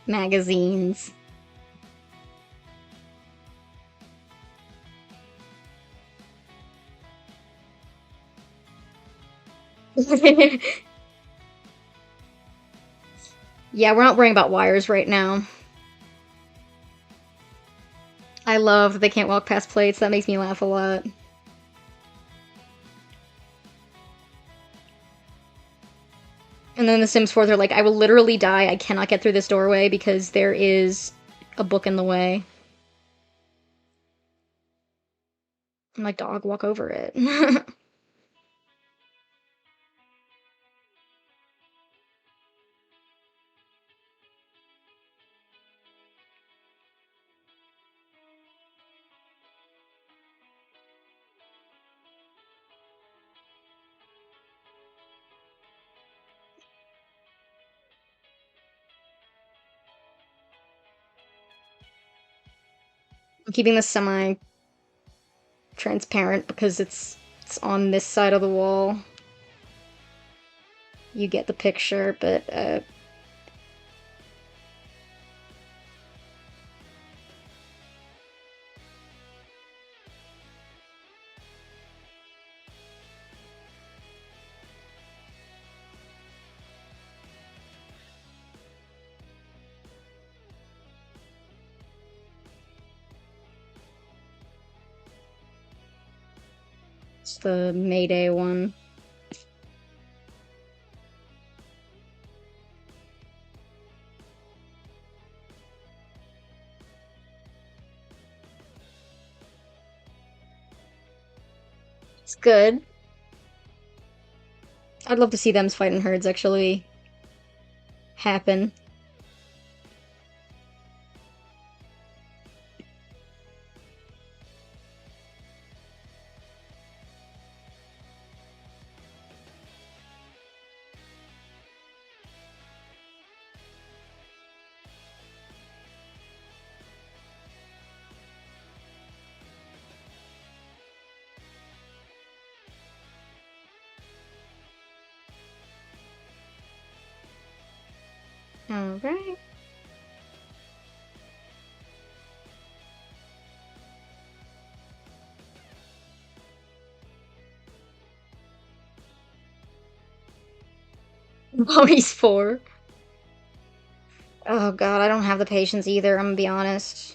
Speaker 1: magazines. Yeah, we're not worrying about wires right now. I love that they can't walk past plates. That makes me laugh a lot. And then The Sims 4, they're like, I will literally die. I cannot get through this doorway because there is a book in the way. I'm like, dog, walk over it. I'm keeping this semi-transparent because it's on this side of the wall. You get the picture, but it's the Mayday one. It's good. I'd love to see them fighting herds actually happen. Alright. Ponies 4. Oh god, I don't have the patience either, I'm gonna be honest.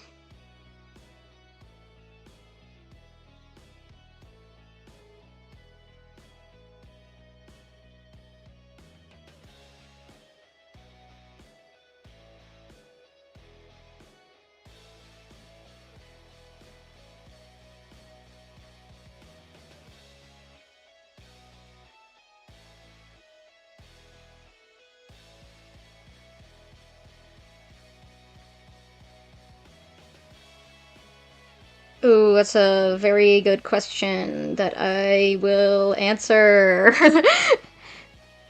Speaker 1: Ooh, that's a very good question that I will answer.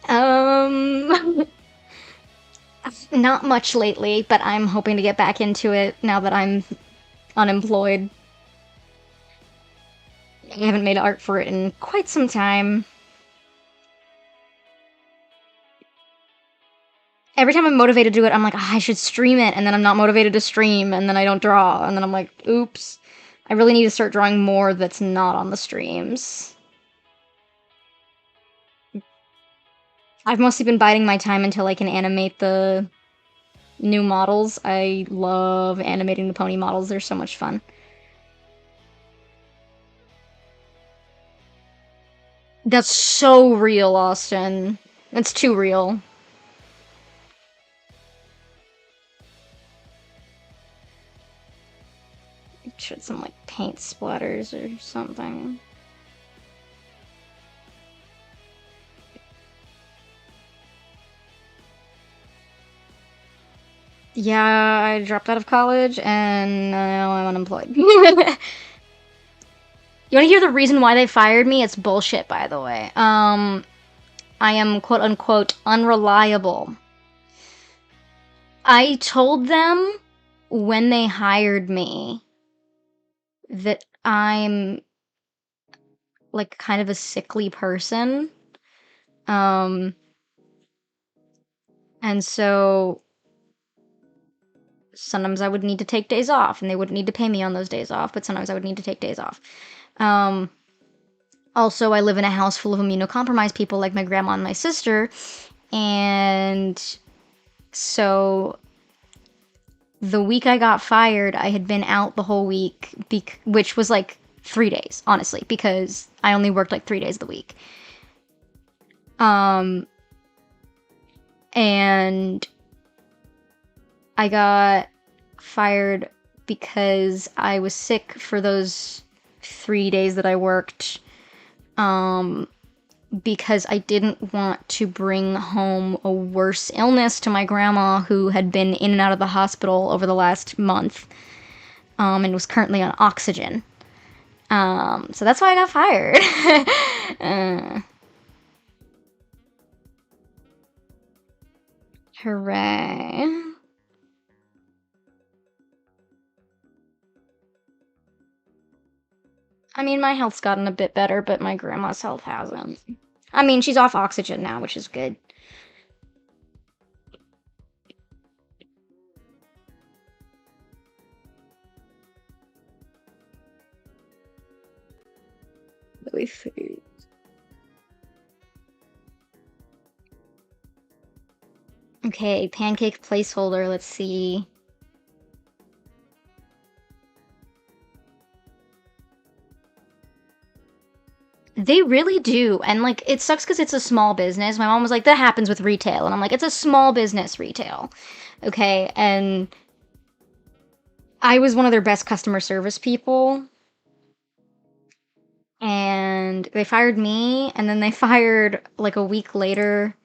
Speaker 1: um, not much lately, but I'm hoping to get back into it now that I'm unemployed. I haven't made art for it in quite some time. Every time I'm motivated to do it, I'm like, "Ah, I should stream it, and then I'm not motivated to stream, and then I don't draw, and then I'm like, oops. I really need to start drawing more that's not on the streams. I've mostly been biding my time until I can animate the new models. I love animating the pony models, they're so much fun. That's so real, Austin. That's too real. Should some like paint splatters or something. Yeah, I dropped out of college and now I'm unemployed. You want to hear the reason why they fired me? It's bullshit, by the way. I am quote unquote unreliable. I told them when they hired me that I'm like kind of a sickly person. Um, and so sometimes I would need to take days off, and they wouldn't need to pay me on those days off, but sometimes I would need to take days off. Also, I live in a house full of immunocompromised people like my grandma and my sister, and so the week I got fired, I had been out the whole week, which was like 3 days, honestly, because I only worked like 3 days of the week. And I got fired because I was sick for those 3 days that I worked. Because I didn't want to bring home a worse illness to my grandma, who had been in and out of the hospital over the last month, and was currently on oxygen. So that's why I got fired. Hooray. I mean, my health's gotten a bit better, but my grandma's health hasn't. I mean, she's off oxygen now, which is good. Really food. Okay, pancake placeholder, let's see. They really do. And like it sucks because it's a small business. My mom was like, that happens with retail. And I'm like, it's a small business retail. Okay. And I was one of their best customer service people. And they fired me. And then they fired like a week later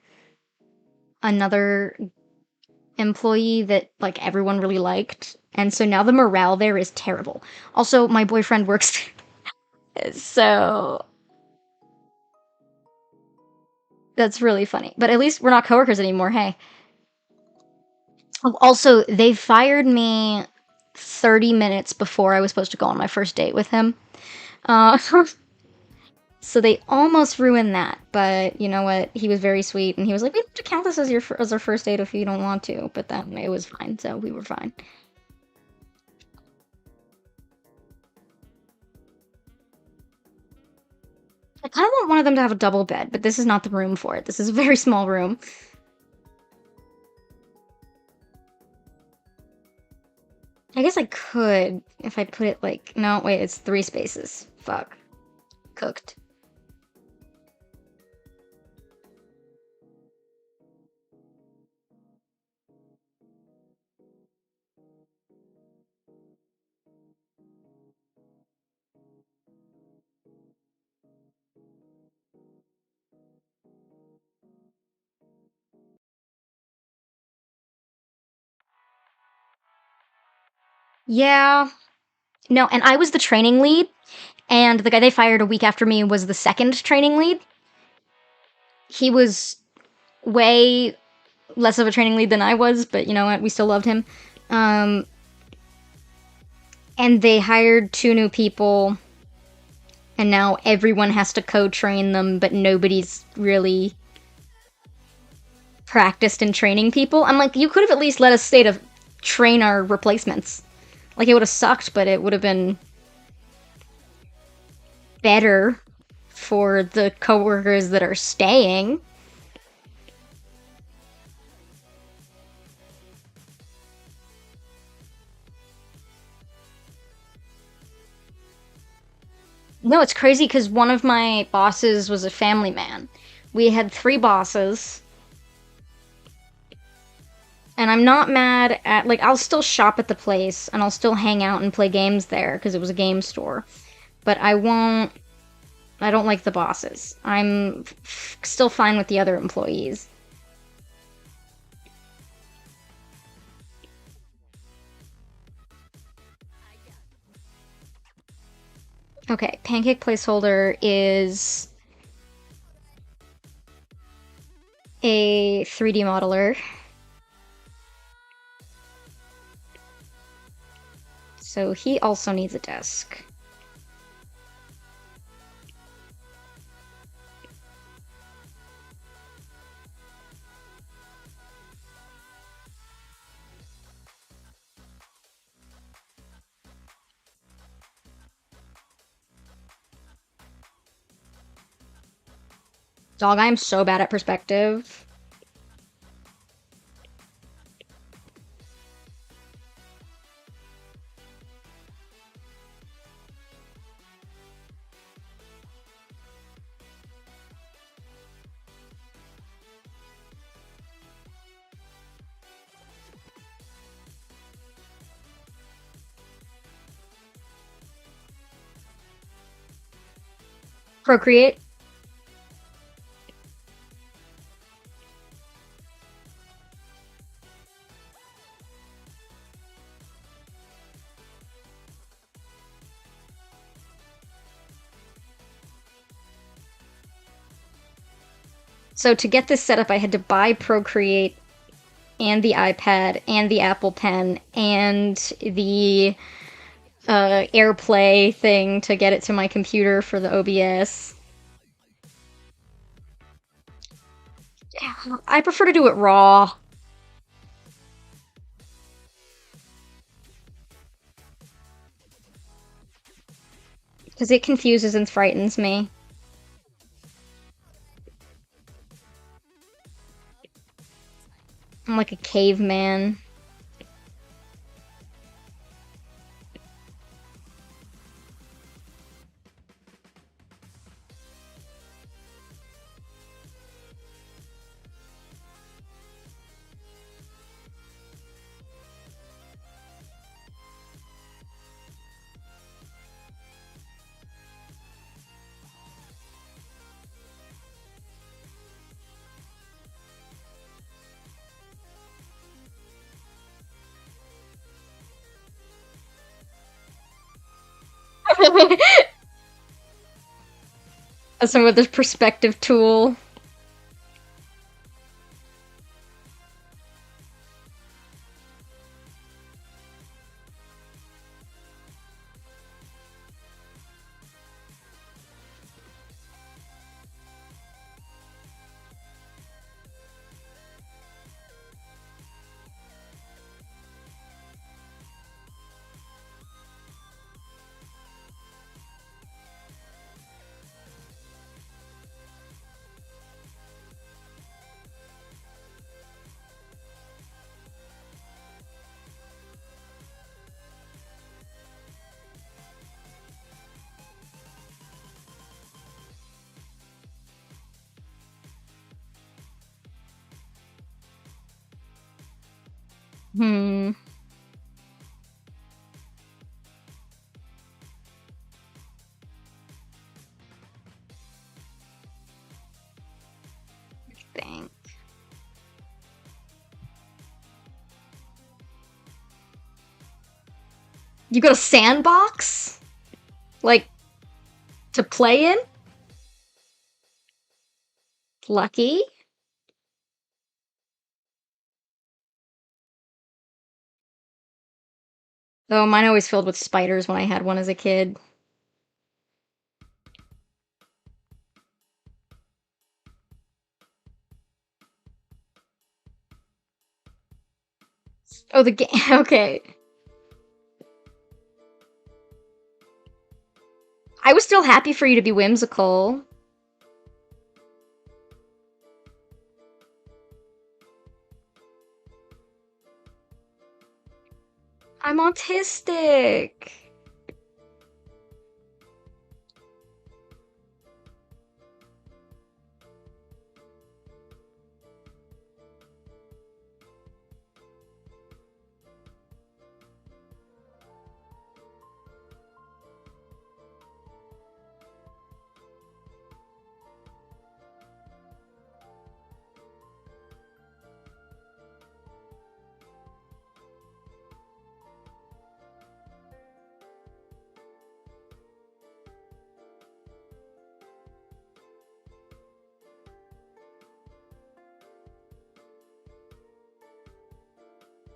Speaker 1: another employee that like everyone really liked. And so now the morale there is terrible. Also, my boyfriend works. So that's really funny. But at least we're not coworkers anymore. Hey. Also, they fired me 30 minutes before I was supposed to go on my first date with him. Uh, so they almost ruined that, but you know what? He was very sweet, and he was like, "We don't have to count this as as our first date if you don't want to." But then it was fine, so we were fine. I kind of want one of them to have a double bed, but this is not the room for it. This is a very small room. I guess I could if I put it like no, wait, it's 3 spaces. Fuck, cooked. Yeah, no, and I was the training lead, and the guy they fired a week after me was the second training lead. He was way less of a training lead than I was, but you know what? We still loved him. Um, and they hired 2 new people, and now everyone has to co-train them, but nobody's really practiced in training people. I'm like, you could have at least let us stay to train our replacements. Like, it would have sucked, but it would have been better for the coworkers that are staying. No, it's crazy because one of my bosses was a family man. We had 3 bosses, and I'm not mad at, like, I'll still shop at the place and I'll still hang out and play games there because it was a game store. But I don't like the bosses. I'm still fine with the other employees. Okay, pancake placeholder is a 3D modeler. So he also needs a desk. Dog, I am so bad at perspective. Procreate. So to get this set up, I had to buy Procreate and the iPad and the Apple Pen and the AirPlay thing to get it to my computer for the OBS. Yeah, I prefer to do it raw. Because it confuses and frightens me. I'm like a caveman. Some with this perspective tool. Hmm. Dang. You got a sandbox? Like, to play in? Lucky? Oh, mine always filled with spiders when I had one as a kid. Oh, the game. Okay. I was still happy for you to be whimsical. I'm autistic.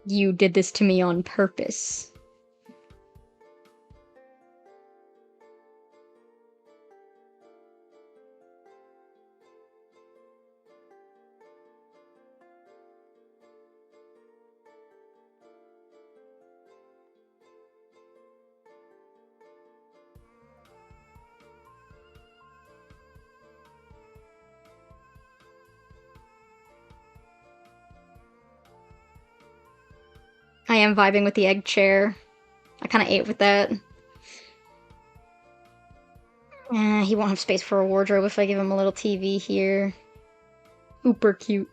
Speaker 1: You did this to me on purpose. I am vibing with the egg chair. I kind of ate with that. He won't have space for a wardrobe if I give him a little TV here. Super cute.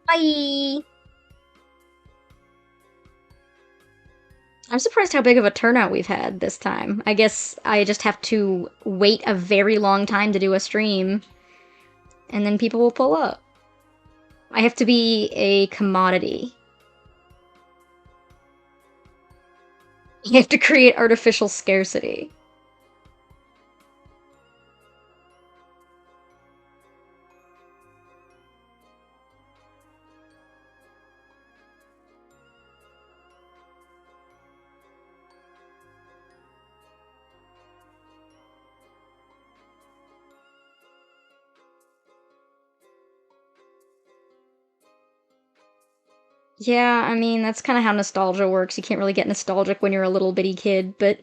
Speaker 1: Bye! I'm surprised how big of a turnout we've had this time. I guess I just have to wait a very long time to do a stream, and then people will pull up. I have to be a commodity. You have to create artificial scarcity. Yeah, I mean, that's kind of how nostalgia works. You can't really get nostalgic when you're a little bitty kid, but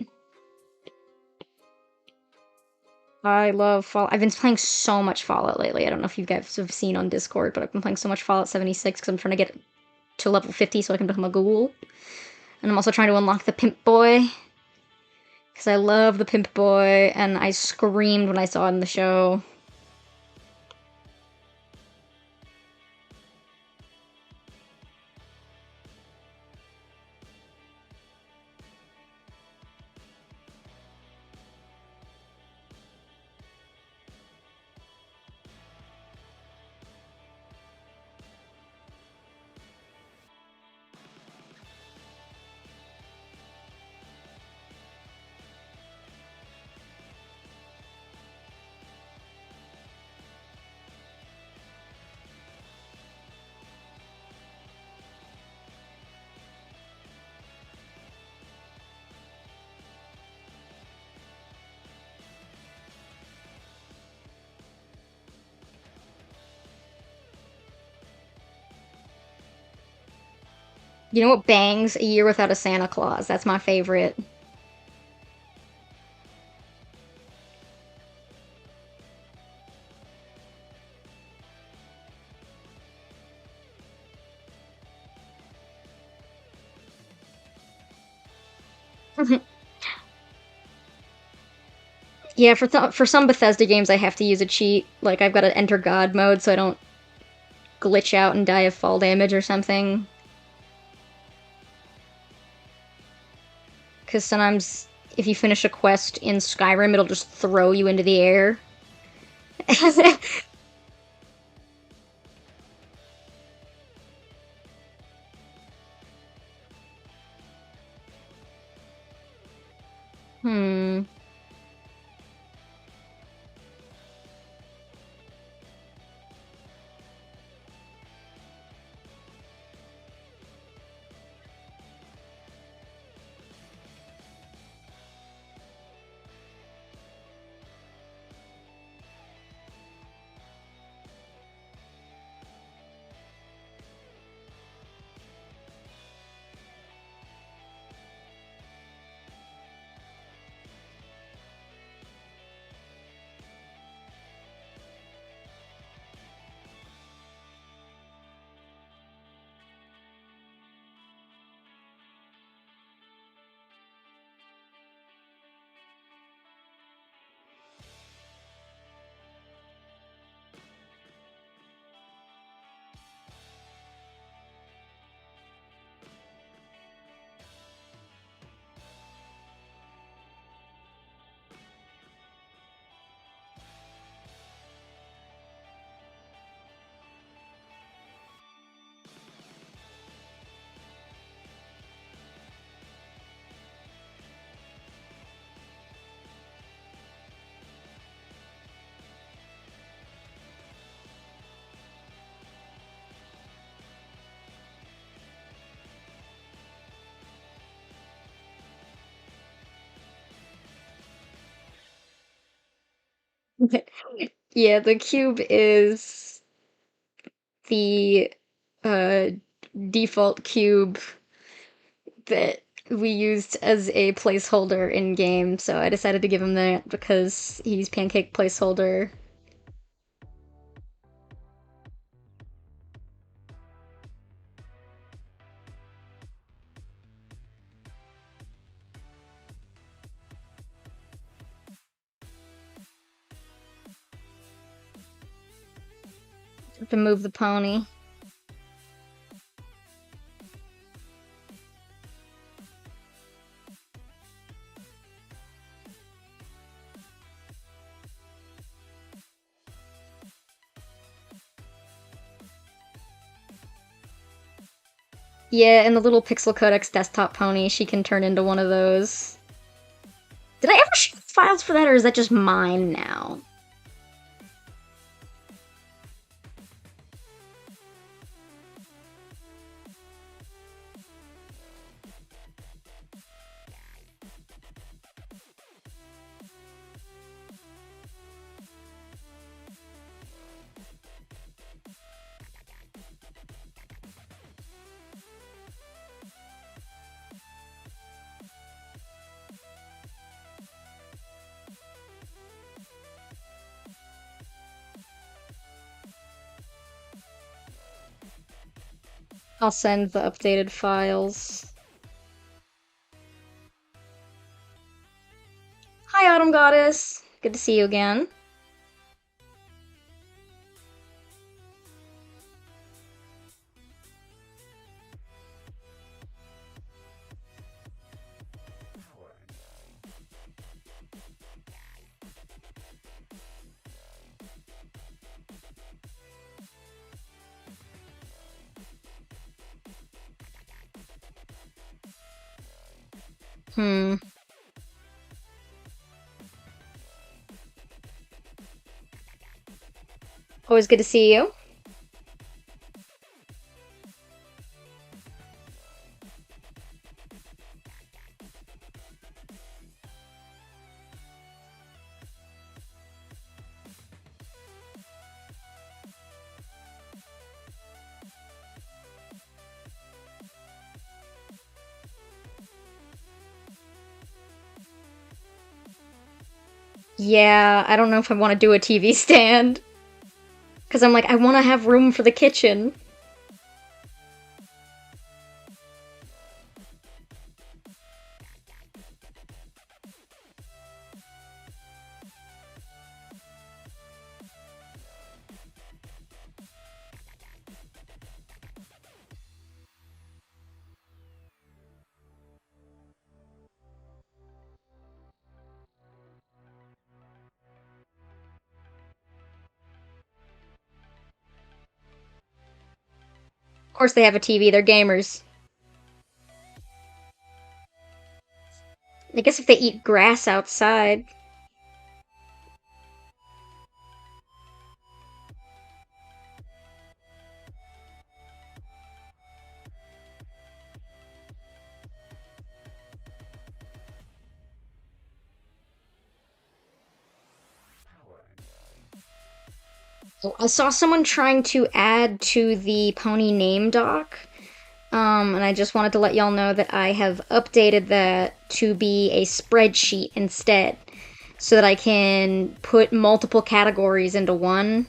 Speaker 1: I love Fallout. I've been playing so much Fallout lately. I don't know if you guys have seen on Discord, but I've been playing so much Fallout 76 because I'm trying to get to level 50 so I can become a ghoul. And I'm also trying to unlock the Pimp Boy because I love the Pimp Boy, and I screamed when I saw it in the show. You know what bangs? A Year Without a Santa Claus. That's my favorite. Yeah, for some Bethesda games, I have to use a cheat. Like, I've got to enter God mode so I don't glitch out and die of fall damage or something. Because sometimes, if you finish a quest in Skyrim, it'll just throw you into the air. Hmm. Yeah, the cube is the uh, default cube that we used as a placeholder in game, so I decided to give him that because he's pancake placeholder. To move the pony. Yeah, in the little Pixel Codex desktop pony, she can turn into one of those. Did I ever share files for that, or is that just mine now? I'll send the updated files. Hi, Autumn Goddess! Good to see you again. Hmm. Always good to see you. Yeah, I don't know if I want to do a TV stand. Because I'm like, I want to have room for the kitchen. Of course, they have a TV, they're gamers. I guess if they eat grass outside. I saw someone trying to add to the pony name doc, and I just wanted to let y'all know that I have updated that to be a spreadsheet instead, so that I can put multiple categories into one.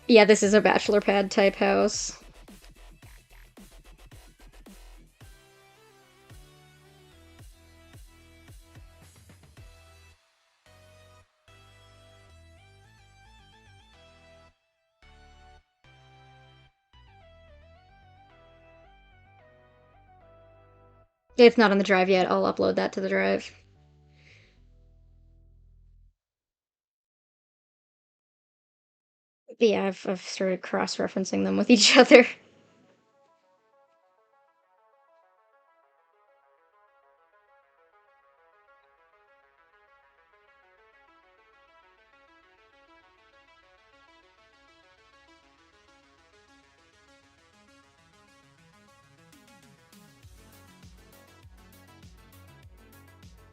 Speaker 1: Yeah, this is a bachelor pad type house. It's not on the drive yet, I'll upload that to the drive. But yeah, I've started cross-referencing them with each other.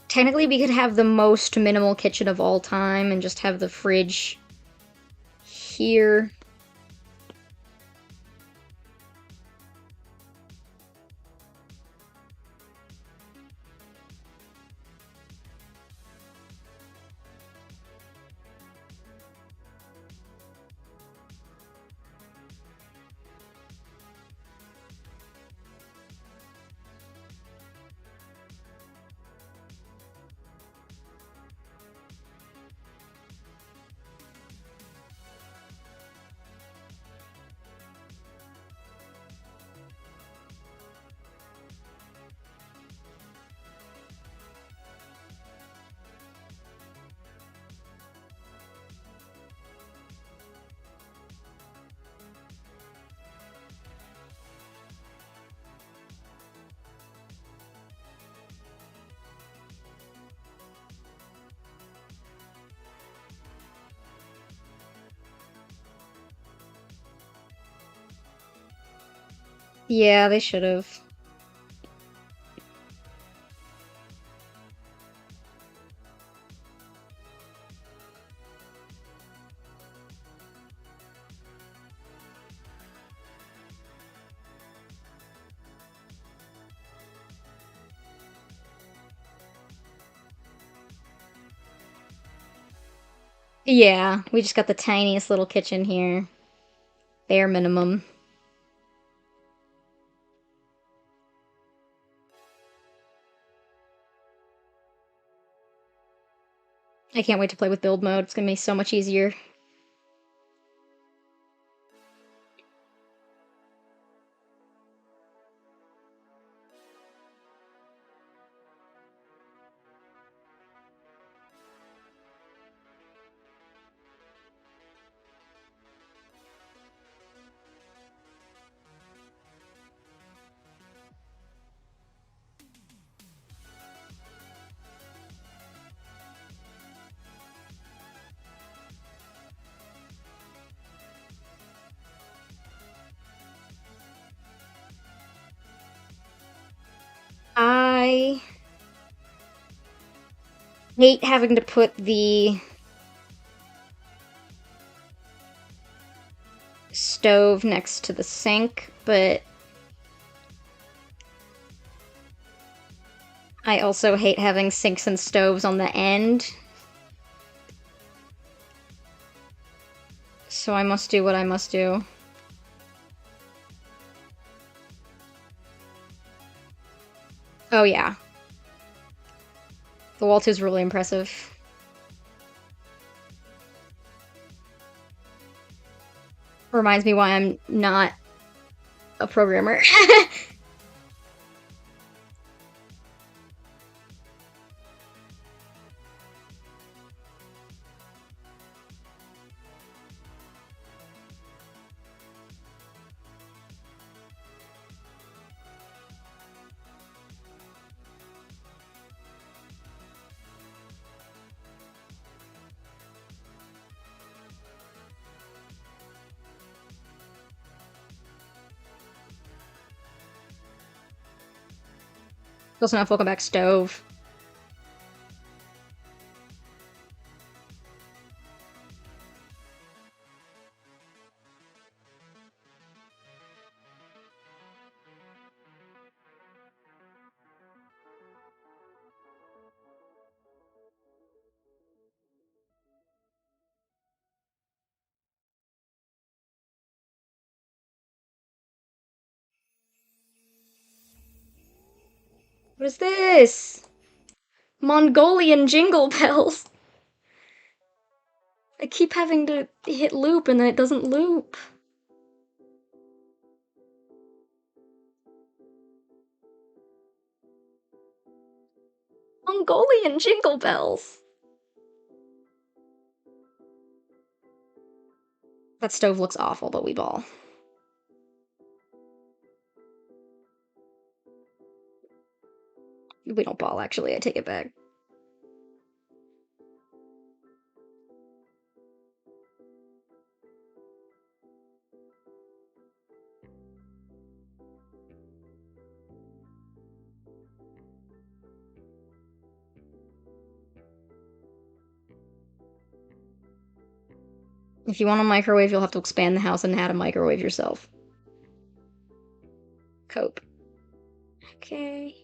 Speaker 1: Technically, we could have the most minimal kitchen of all time and just have the fridge here. Yeah, they should have. Yeah, we just got the tiniest little kitchen here. Bare minimum. I can't wait to play with build mode. It's gonna be so much easier. I hate having to put the stove next to the sink, but I also hate having sinks and stoves on the end. So I must do what I must do. Oh yeah. The wall 2 is really impressive. Reminds me why I'm not a programmer. Close enough, welcome back, stove. What is this? Mongolian jingle bells. I keep having to hit loop and then it doesn't loop. Mongolian jingle bells. That stove looks awful, but we ball. We don't ball, actually. I take it back. If you want a microwave, you'll have to expand the house and add a microwave yourself. Cope. Okay.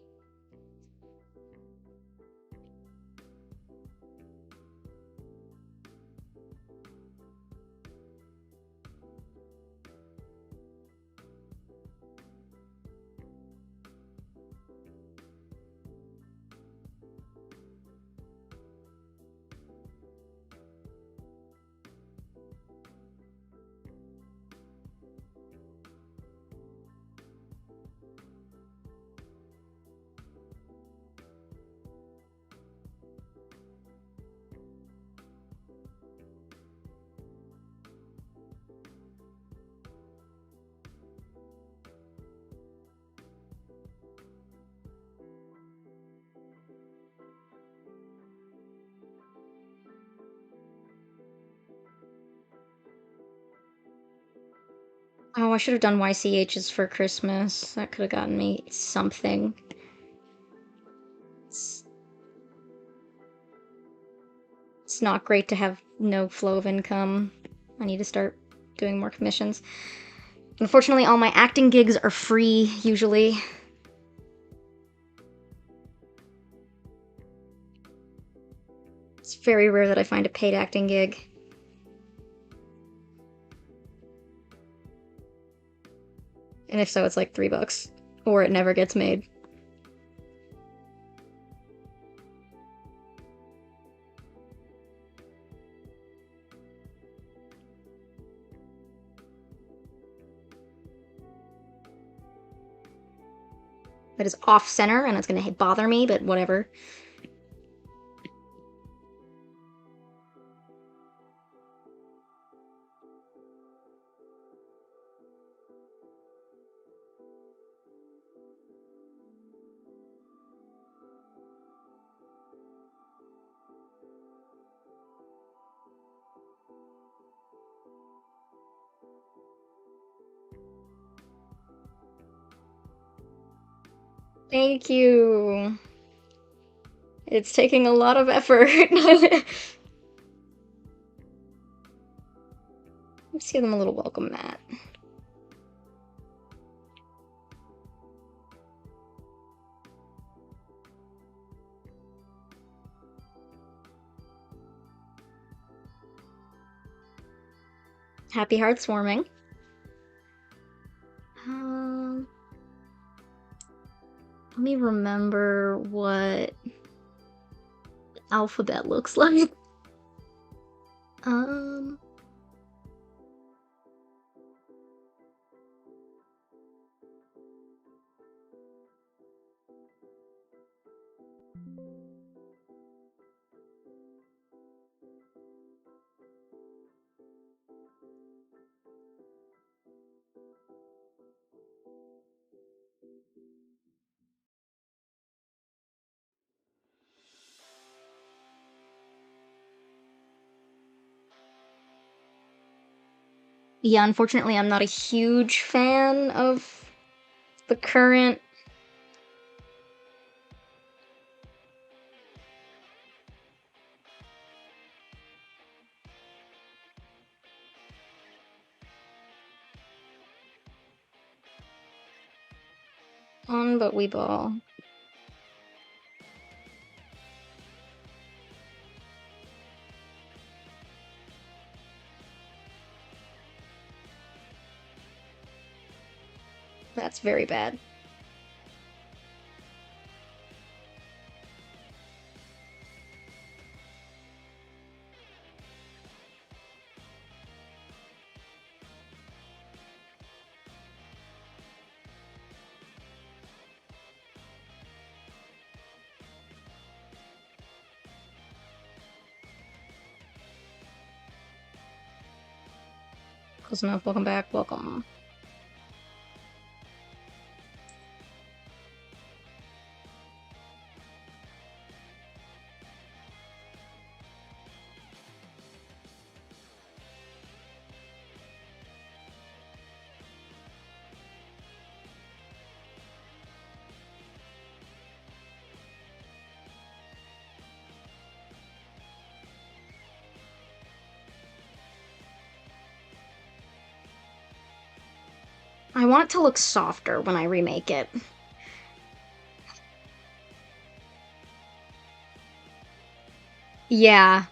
Speaker 1: Oh, I should have done YCHs for Christmas. That could have gotten me something. It's, it's not great to have no flow of income. I need to start doing more commissions. Unfortunately, all my acting gigs are free, usually. It's very rare that I find a paid acting gig. And if so, it's like $3. Or it never gets made. That is off-center, and it's gonna bother me, but whatever. Thank you. It's taking a lot of effort. Let's give them a little welcome mat. Happy hearts warming. Let me remember what alphabet looks like. Um. Yeah, unfortunately, I'm not a huge fan of the current. On, but we ball. That's very bad. Close enough. Welcome back. Welcome. I want it to look softer when I remake it. Yeah.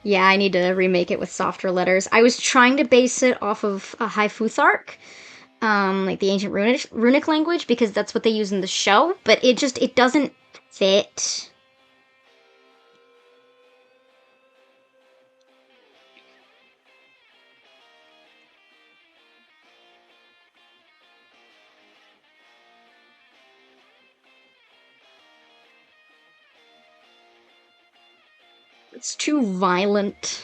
Speaker 1: Yeah, I need to remake it with softer letters. I was trying to base it off of a High Futhark, like the ancient runic language, because that's what they use in the show, but it doesn't fit. It's too violent.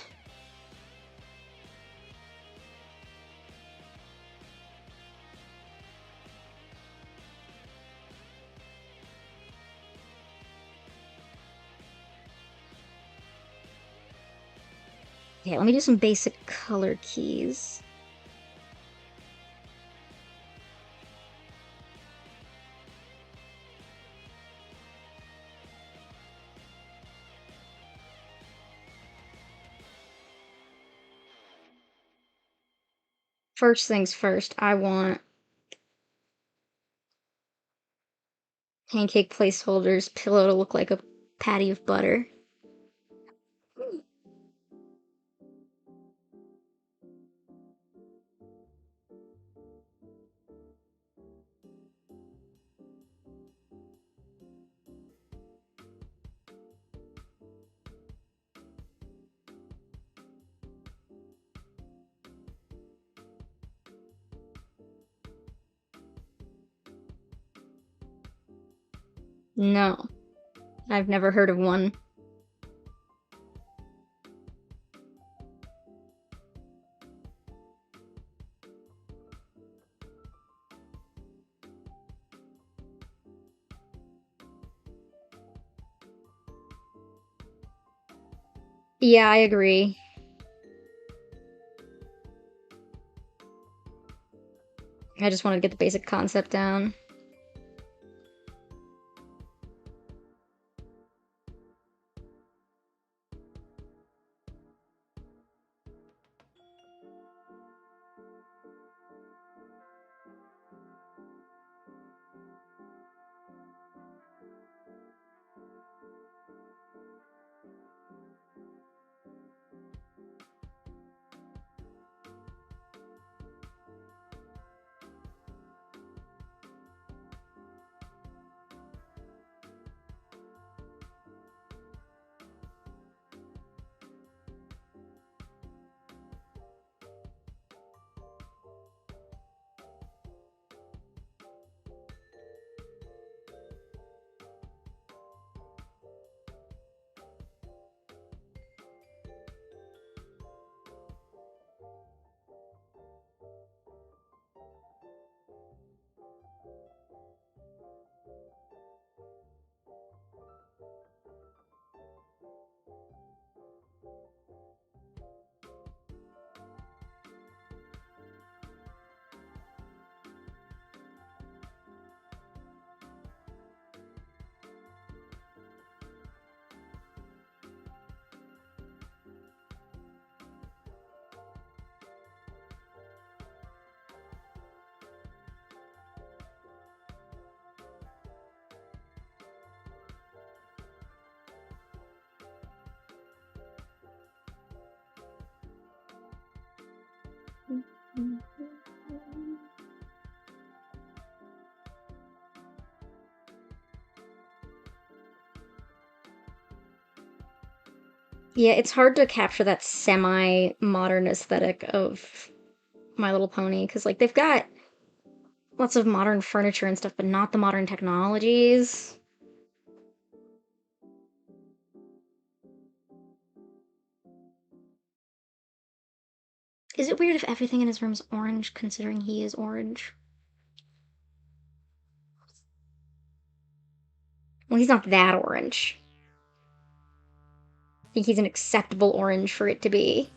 Speaker 1: Okay, let me do some basic color keys. First things first, I want pancake placeholders, pillow to look like a patty of butter. No, I've never heard of one. Yeah, I agree. I just wanted to get the basic concept down. Yeah, it's hard to capture that semi-modern aesthetic of My Little Pony, because, like, they've got lots of modern furniture and stuff, but not the modern technologies. Is it weird if everything in his room's orange, considering he is orange? Well, he's not that orange. I think he's an acceptable orange for it to be.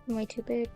Speaker 1: Way too big.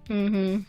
Speaker 1: Mm-hmm.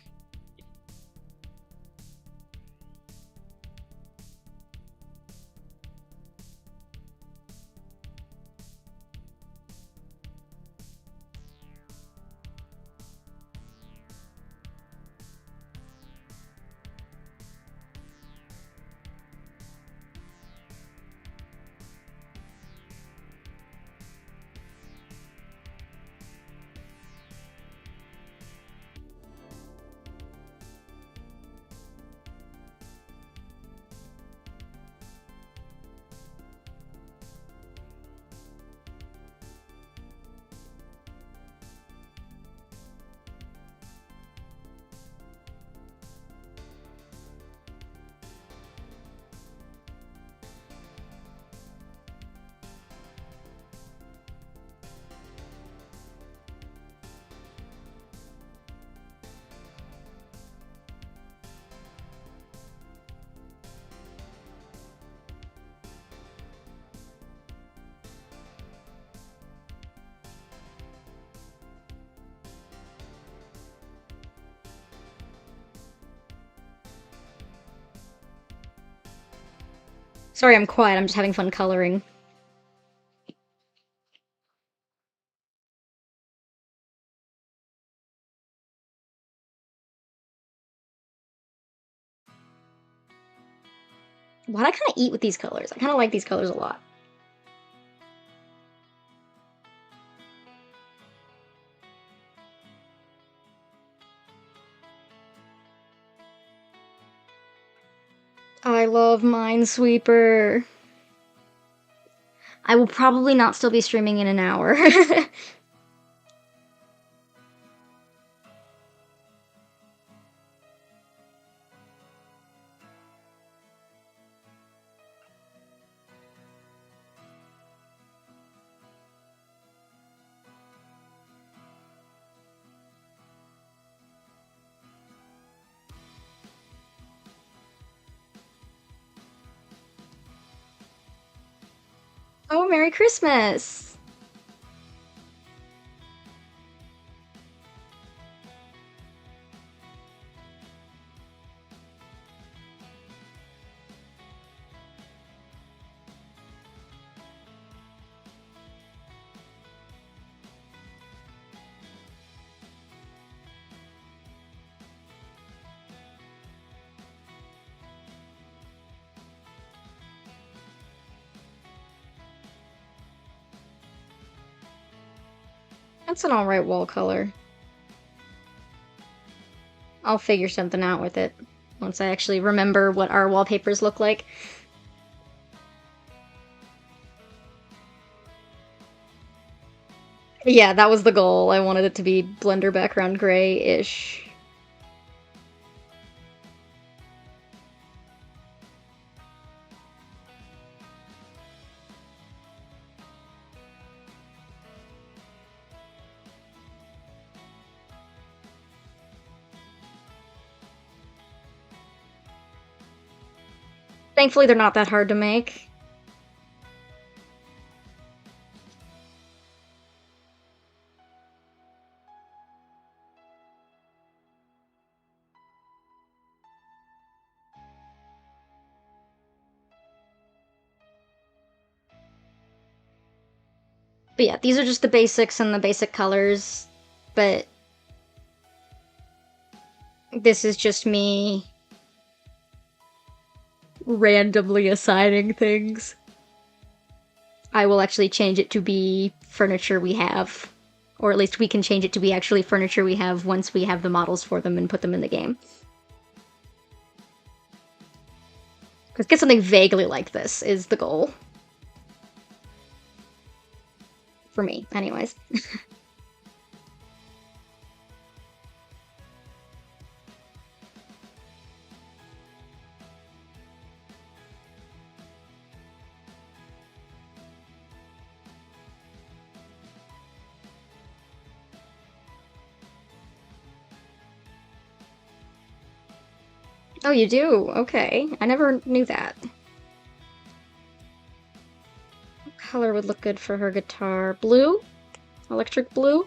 Speaker 1: Sorry, I'm quiet. I'm just having fun coloring. Why'd I kind of eat with these colors? I kind of like these colors a lot. I love Minesweeper. I will probably not still be streaming in an hour. Oh, Merry Christmas! That's an alright wall color. I'll figure something out with it once I actually remember what our wallpapers look like. Yeah, that was the goal. I wanted it to be Blender background gray-ish. Thankfully, they're not that hard to make. But yeah, these are just the basics and the basic colors, but this is just me randomly assigning things. I will actually change it to be furniture we have. Or at least we can change it to be actually furniture we have once we have the models for them and put them in the game. Because get something vaguely like this is the goal. For me, anyways. Oh, you do? Okay. I never knew that. What color would look good for her guitar? Blue? Electric blue?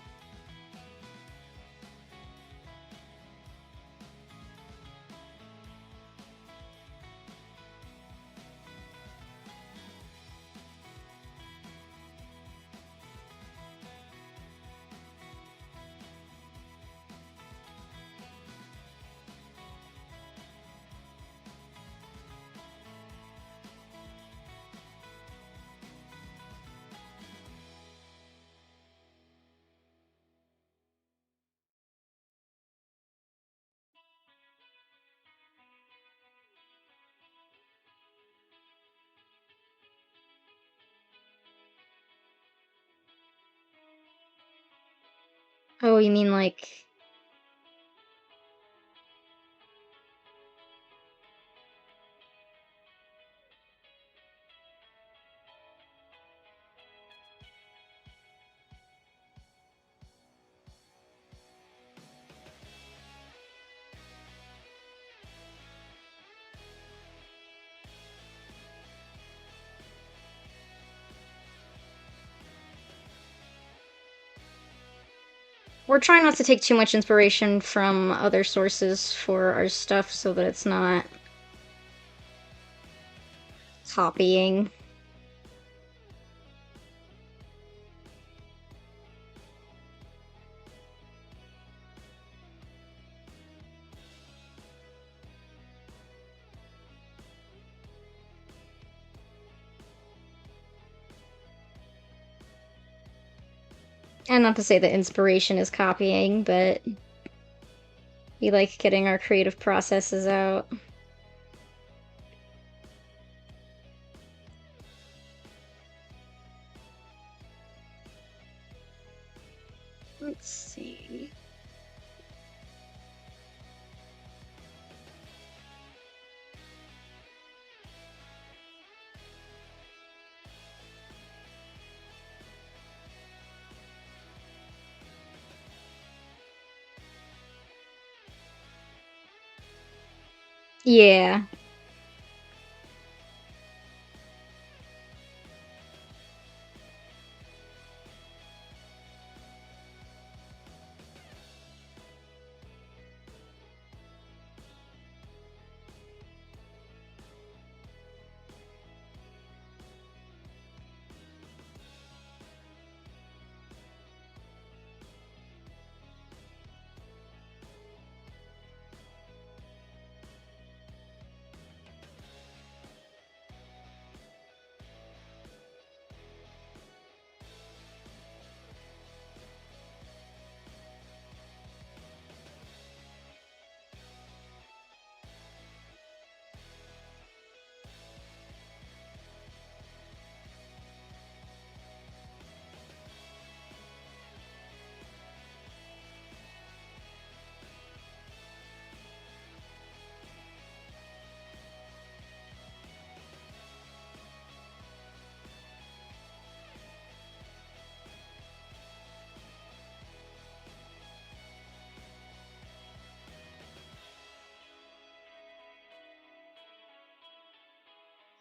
Speaker 1: Oh, you mean like... We're trying not to take too much inspiration from other sources for our stuff so that it's not copying. And not to say that inspiration is copying, but we like getting our creative processes out. Let's see. Yeah.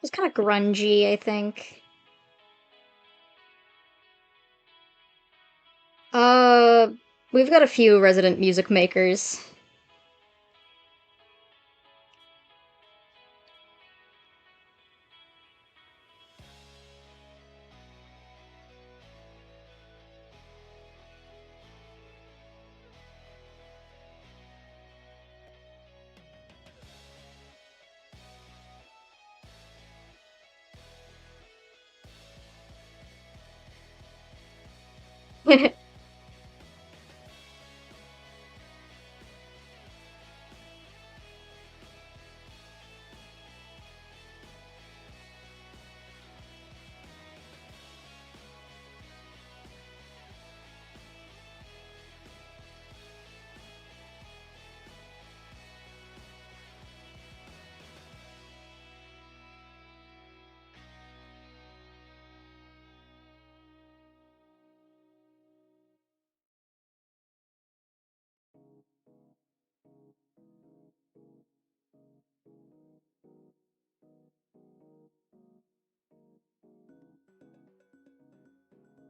Speaker 1: It's kind of grungy, I think. Uh, we've got a few resident music makers.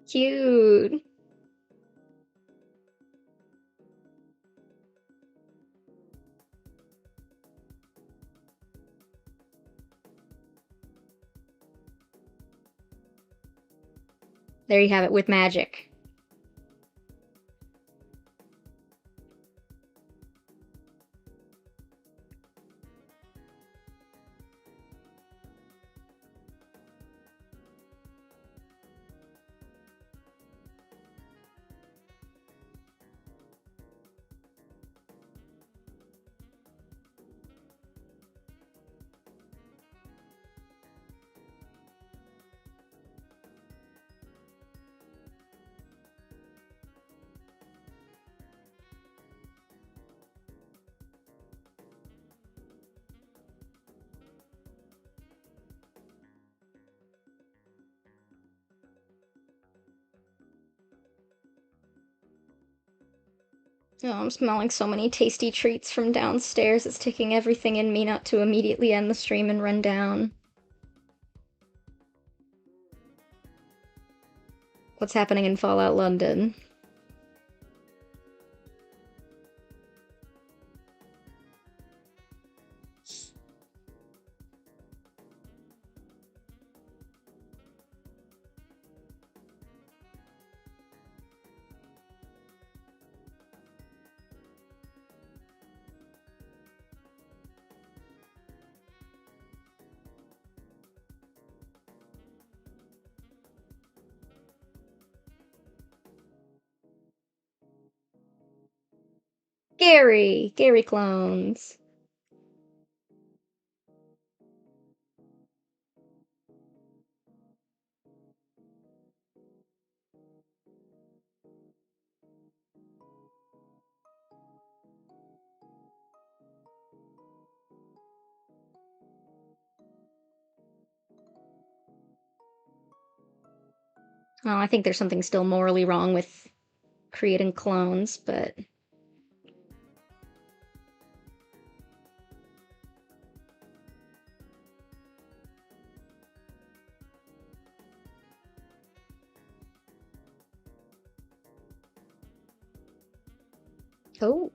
Speaker 1: Cute. There you have it with magic. Oh, I'm smelling so many tasty treats from downstairs. It's taking everything in me not to immediately end the stream and run down. What's happening in Fallout London? Gary! Gary clones. Oh, I think there's something still morally wrong with creating clones, but... Oh.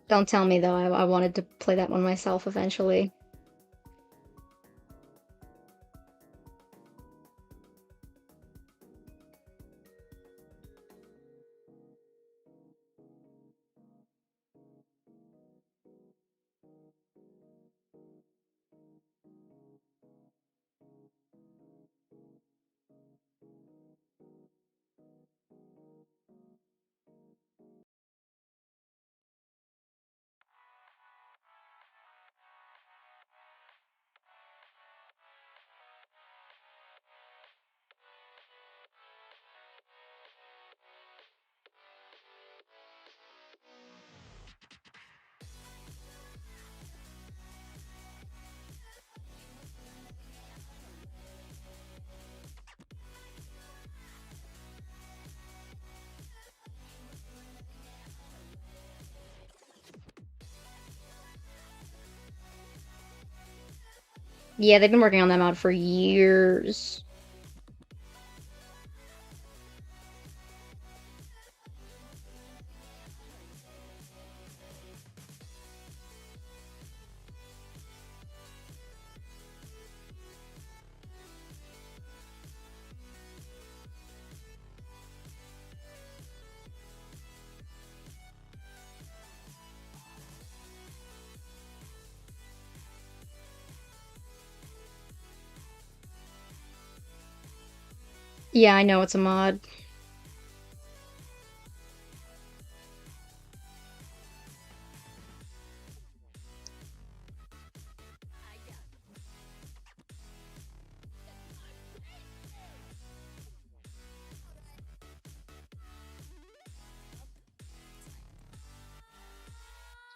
Speaker 1: Don't tell me, though. I wanted to play that one myself eventually. Yeah, they've been working on that mod for years. Yeah, I know it's a mod.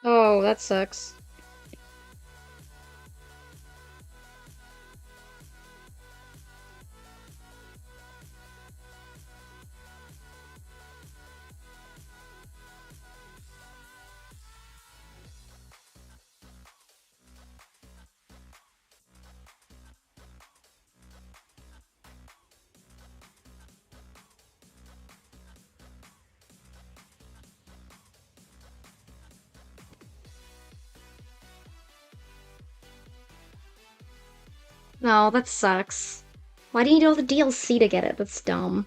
Speaker 1: Oh, that sucks. No, that sucks. Why do you need all the DLC to get it? That's dumb.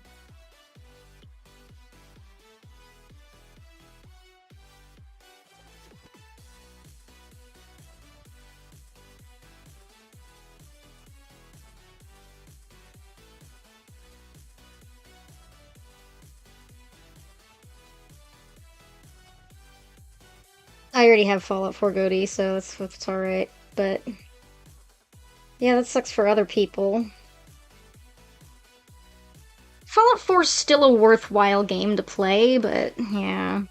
Speaker 1: I already have Fallout 4 Goatee, so it's alright, but... Yeah, that sucks for other people. Fallout 4 is still a worthwhile game to play, but yeah.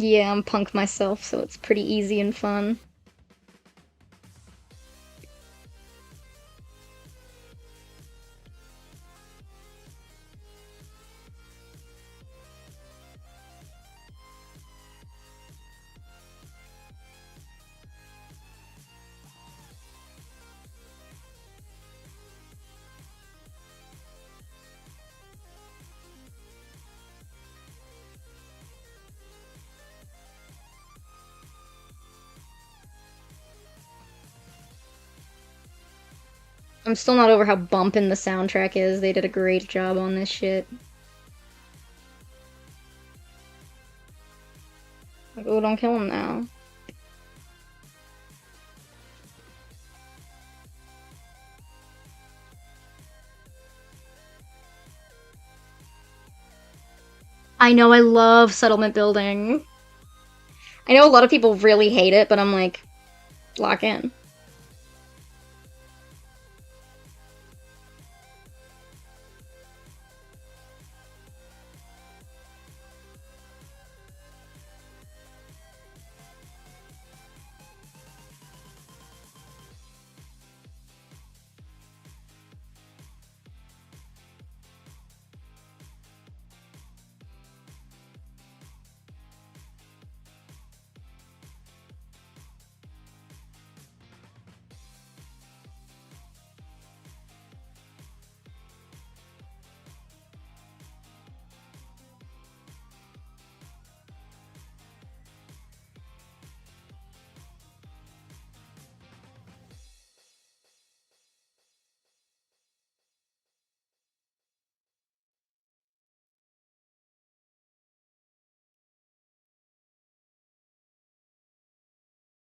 Speaker 1: Yeah, I'm punk myself, so it's pretty easy and fun. I'm still not over how bumpin' the soundtrack is. They did a great job on this shit. Like, oh, don't kill him now. I know, I love settlement building. I know a lot of people really hate it, but I'm like, lock in.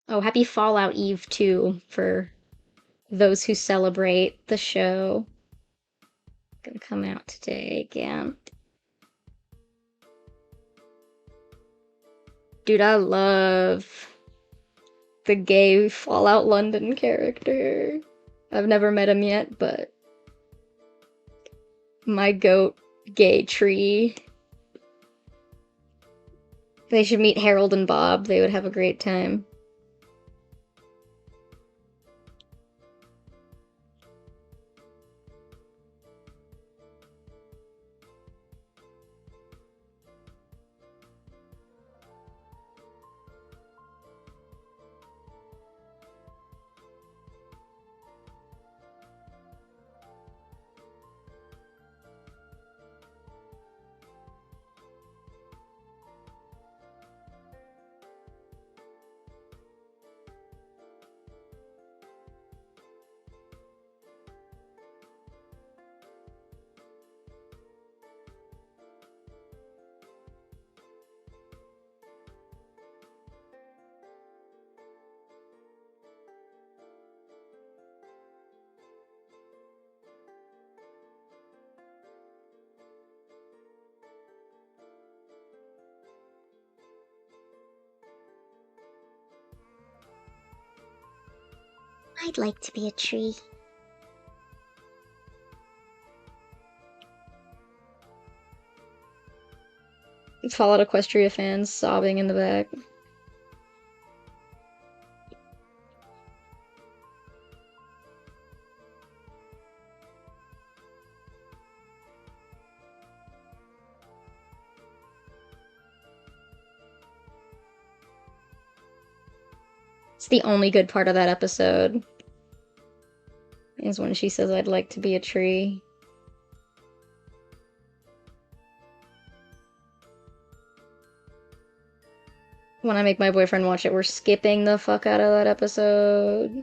Speaker 1: Oh, happy Fallout Eve too, for those who celebrate the show. Gonna come out today again. Dude, I love the gay Fallout London character. I've never met him yet, but my goat gay tree. They should meet Harold and Bob. They would have a great time.
Speaker 2: I'd like to be a tree.
Speaker 1: Fallout Equestria fans sobbing in the back. It's the only good part of that episode. Is when she says, I'd like to be a tree. When I make my boyfriend watch it, we're skipping the fuck out of that episode.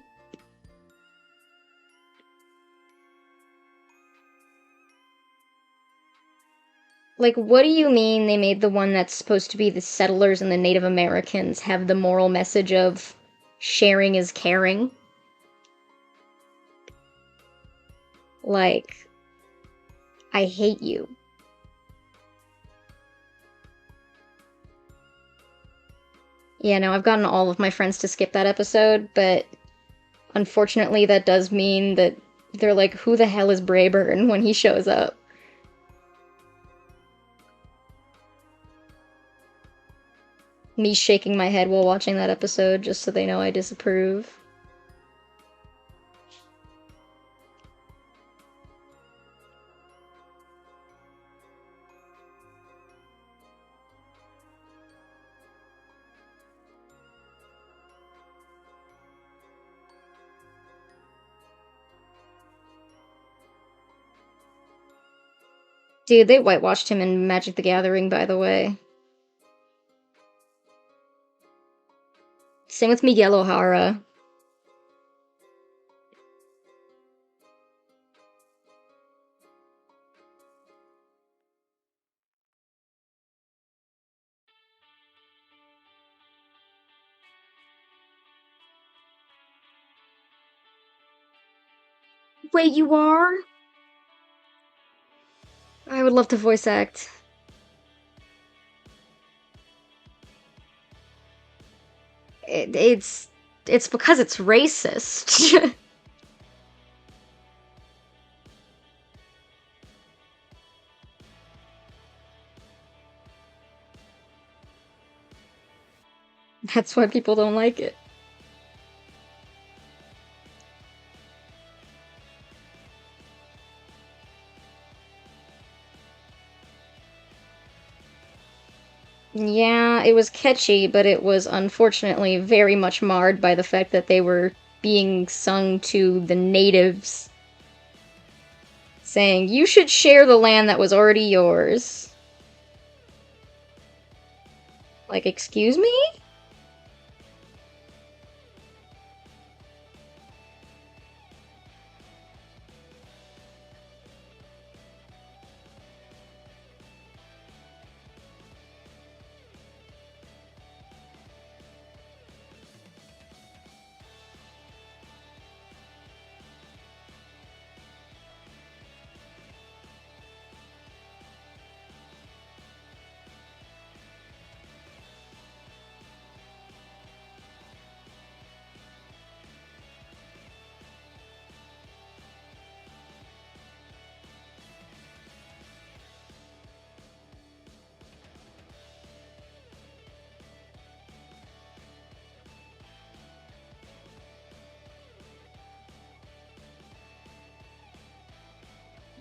Speaker 1: Like, what do you mean they made the one that's supposed to be the settlers and the Native Americans have the moral message of sharing is caring? Like, I hate you. Yeah, no, I've gotten all of my friends to skip that episode, but unfortunately that does mean that they're like, who the hell is Brayburn when he shows up? Me shaking my head while watching that episode just so they know I disapprove. Dude, they whitewashed him in Magic the Gathering, by the way. Same with Miguel O'Hara. Wait, you are? I would love to voice act. It's because it's racist. That's why people don't like it. Yeah, it was catchy, but it was unfortunately very much marred by the fact that they were being sung to the natives, saying, "You should share the land that was already yours." Like, excuse me?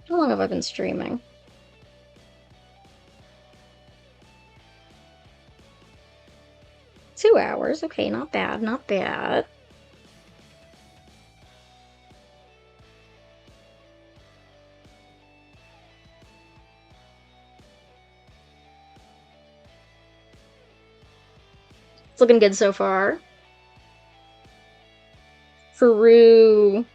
Speaker 1: How long have I been streaming? $2. Okay, not bad, not bad. It's looking good so far. Peru.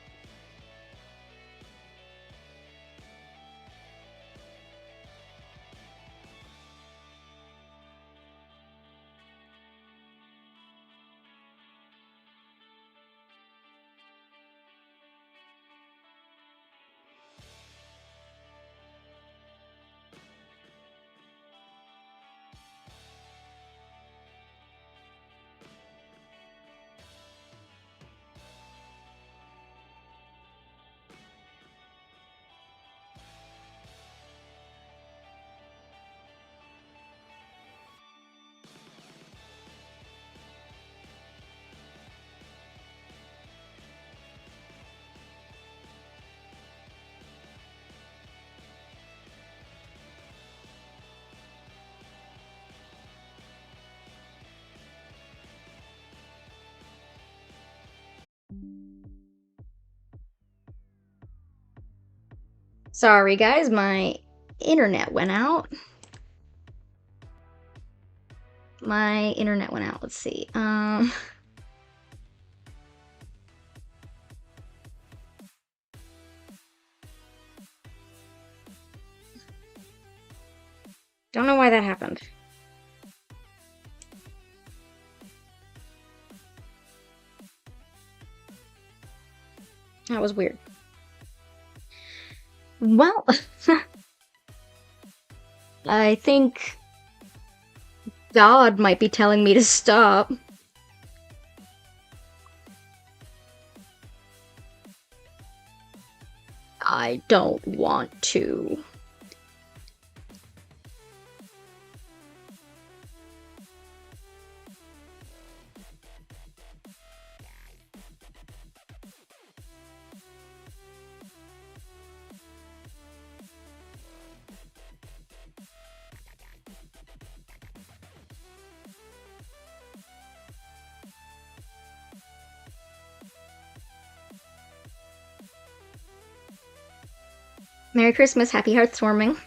Speaker 1: Sorry, guys, my internet went out. My internet went out. Let's see. Don't know why that happened. That was weird. Well, I think God might be telling me to stop. I don't want to. Merry Christmas, happy heartswarming.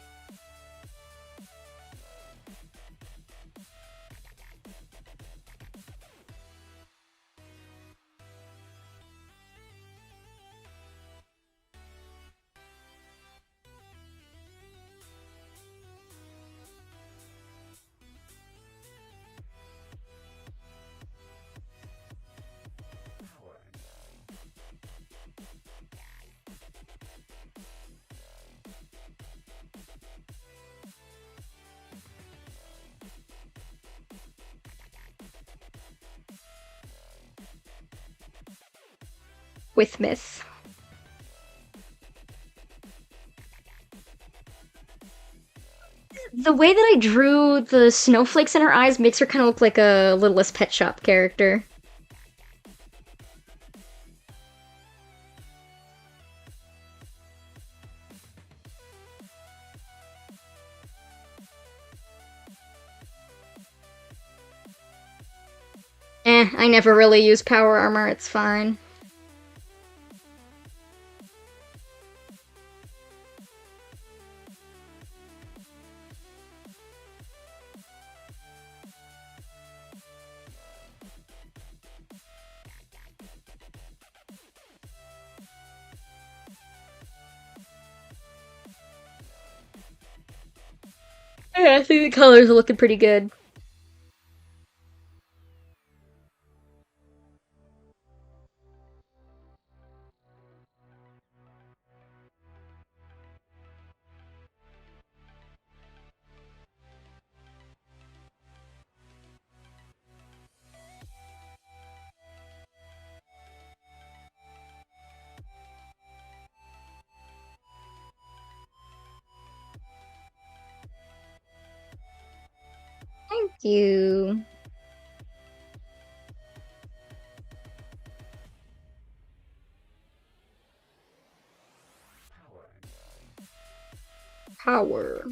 Speaker 1: With Miss. The way that I drew the snowflakes in her eyes makes her kind of look like a Littlest Pet Shop character. I never really use power armor, it's fine. Yeah, I think the colors are looking pretty good. Thank you. Power.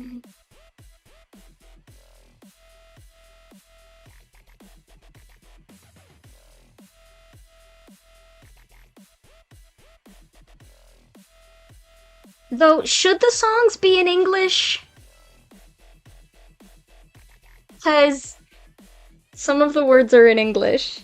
Speaker 1: Though, should the songs be in English? Because some of the words are in English.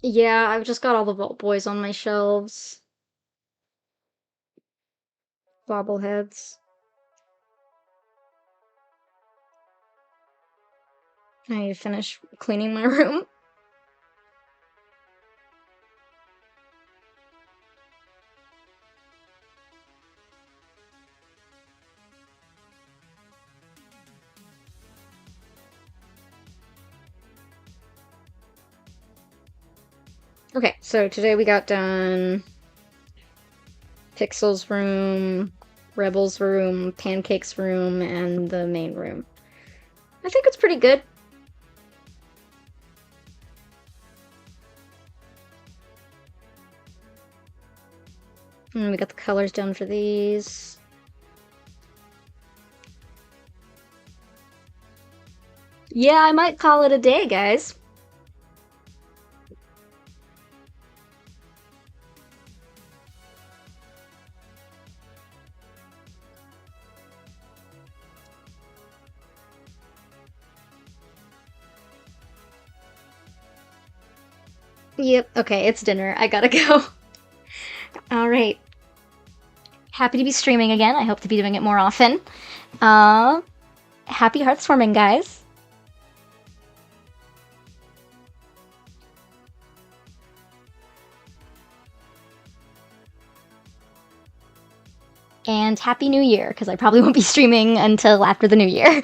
Speaker 1: Yeah, I've just got all the Vault Boys on my shelves. Bobbleheads. I need to finish cleaning my room. Okay, so today we got done Pixel's room, Rebel's room, Pancake's room, and the main room. I think it's pretty good. And we got the colors done for these. Yeah, I might call it a day, guys. Yep, okay, it's dinner. I gotta go. Alright. Happy to be streaming again. I hope to be doing it more often. Happy heartswarming, guys. And Happy New Year, because I probably won't be streaming until after the New Year.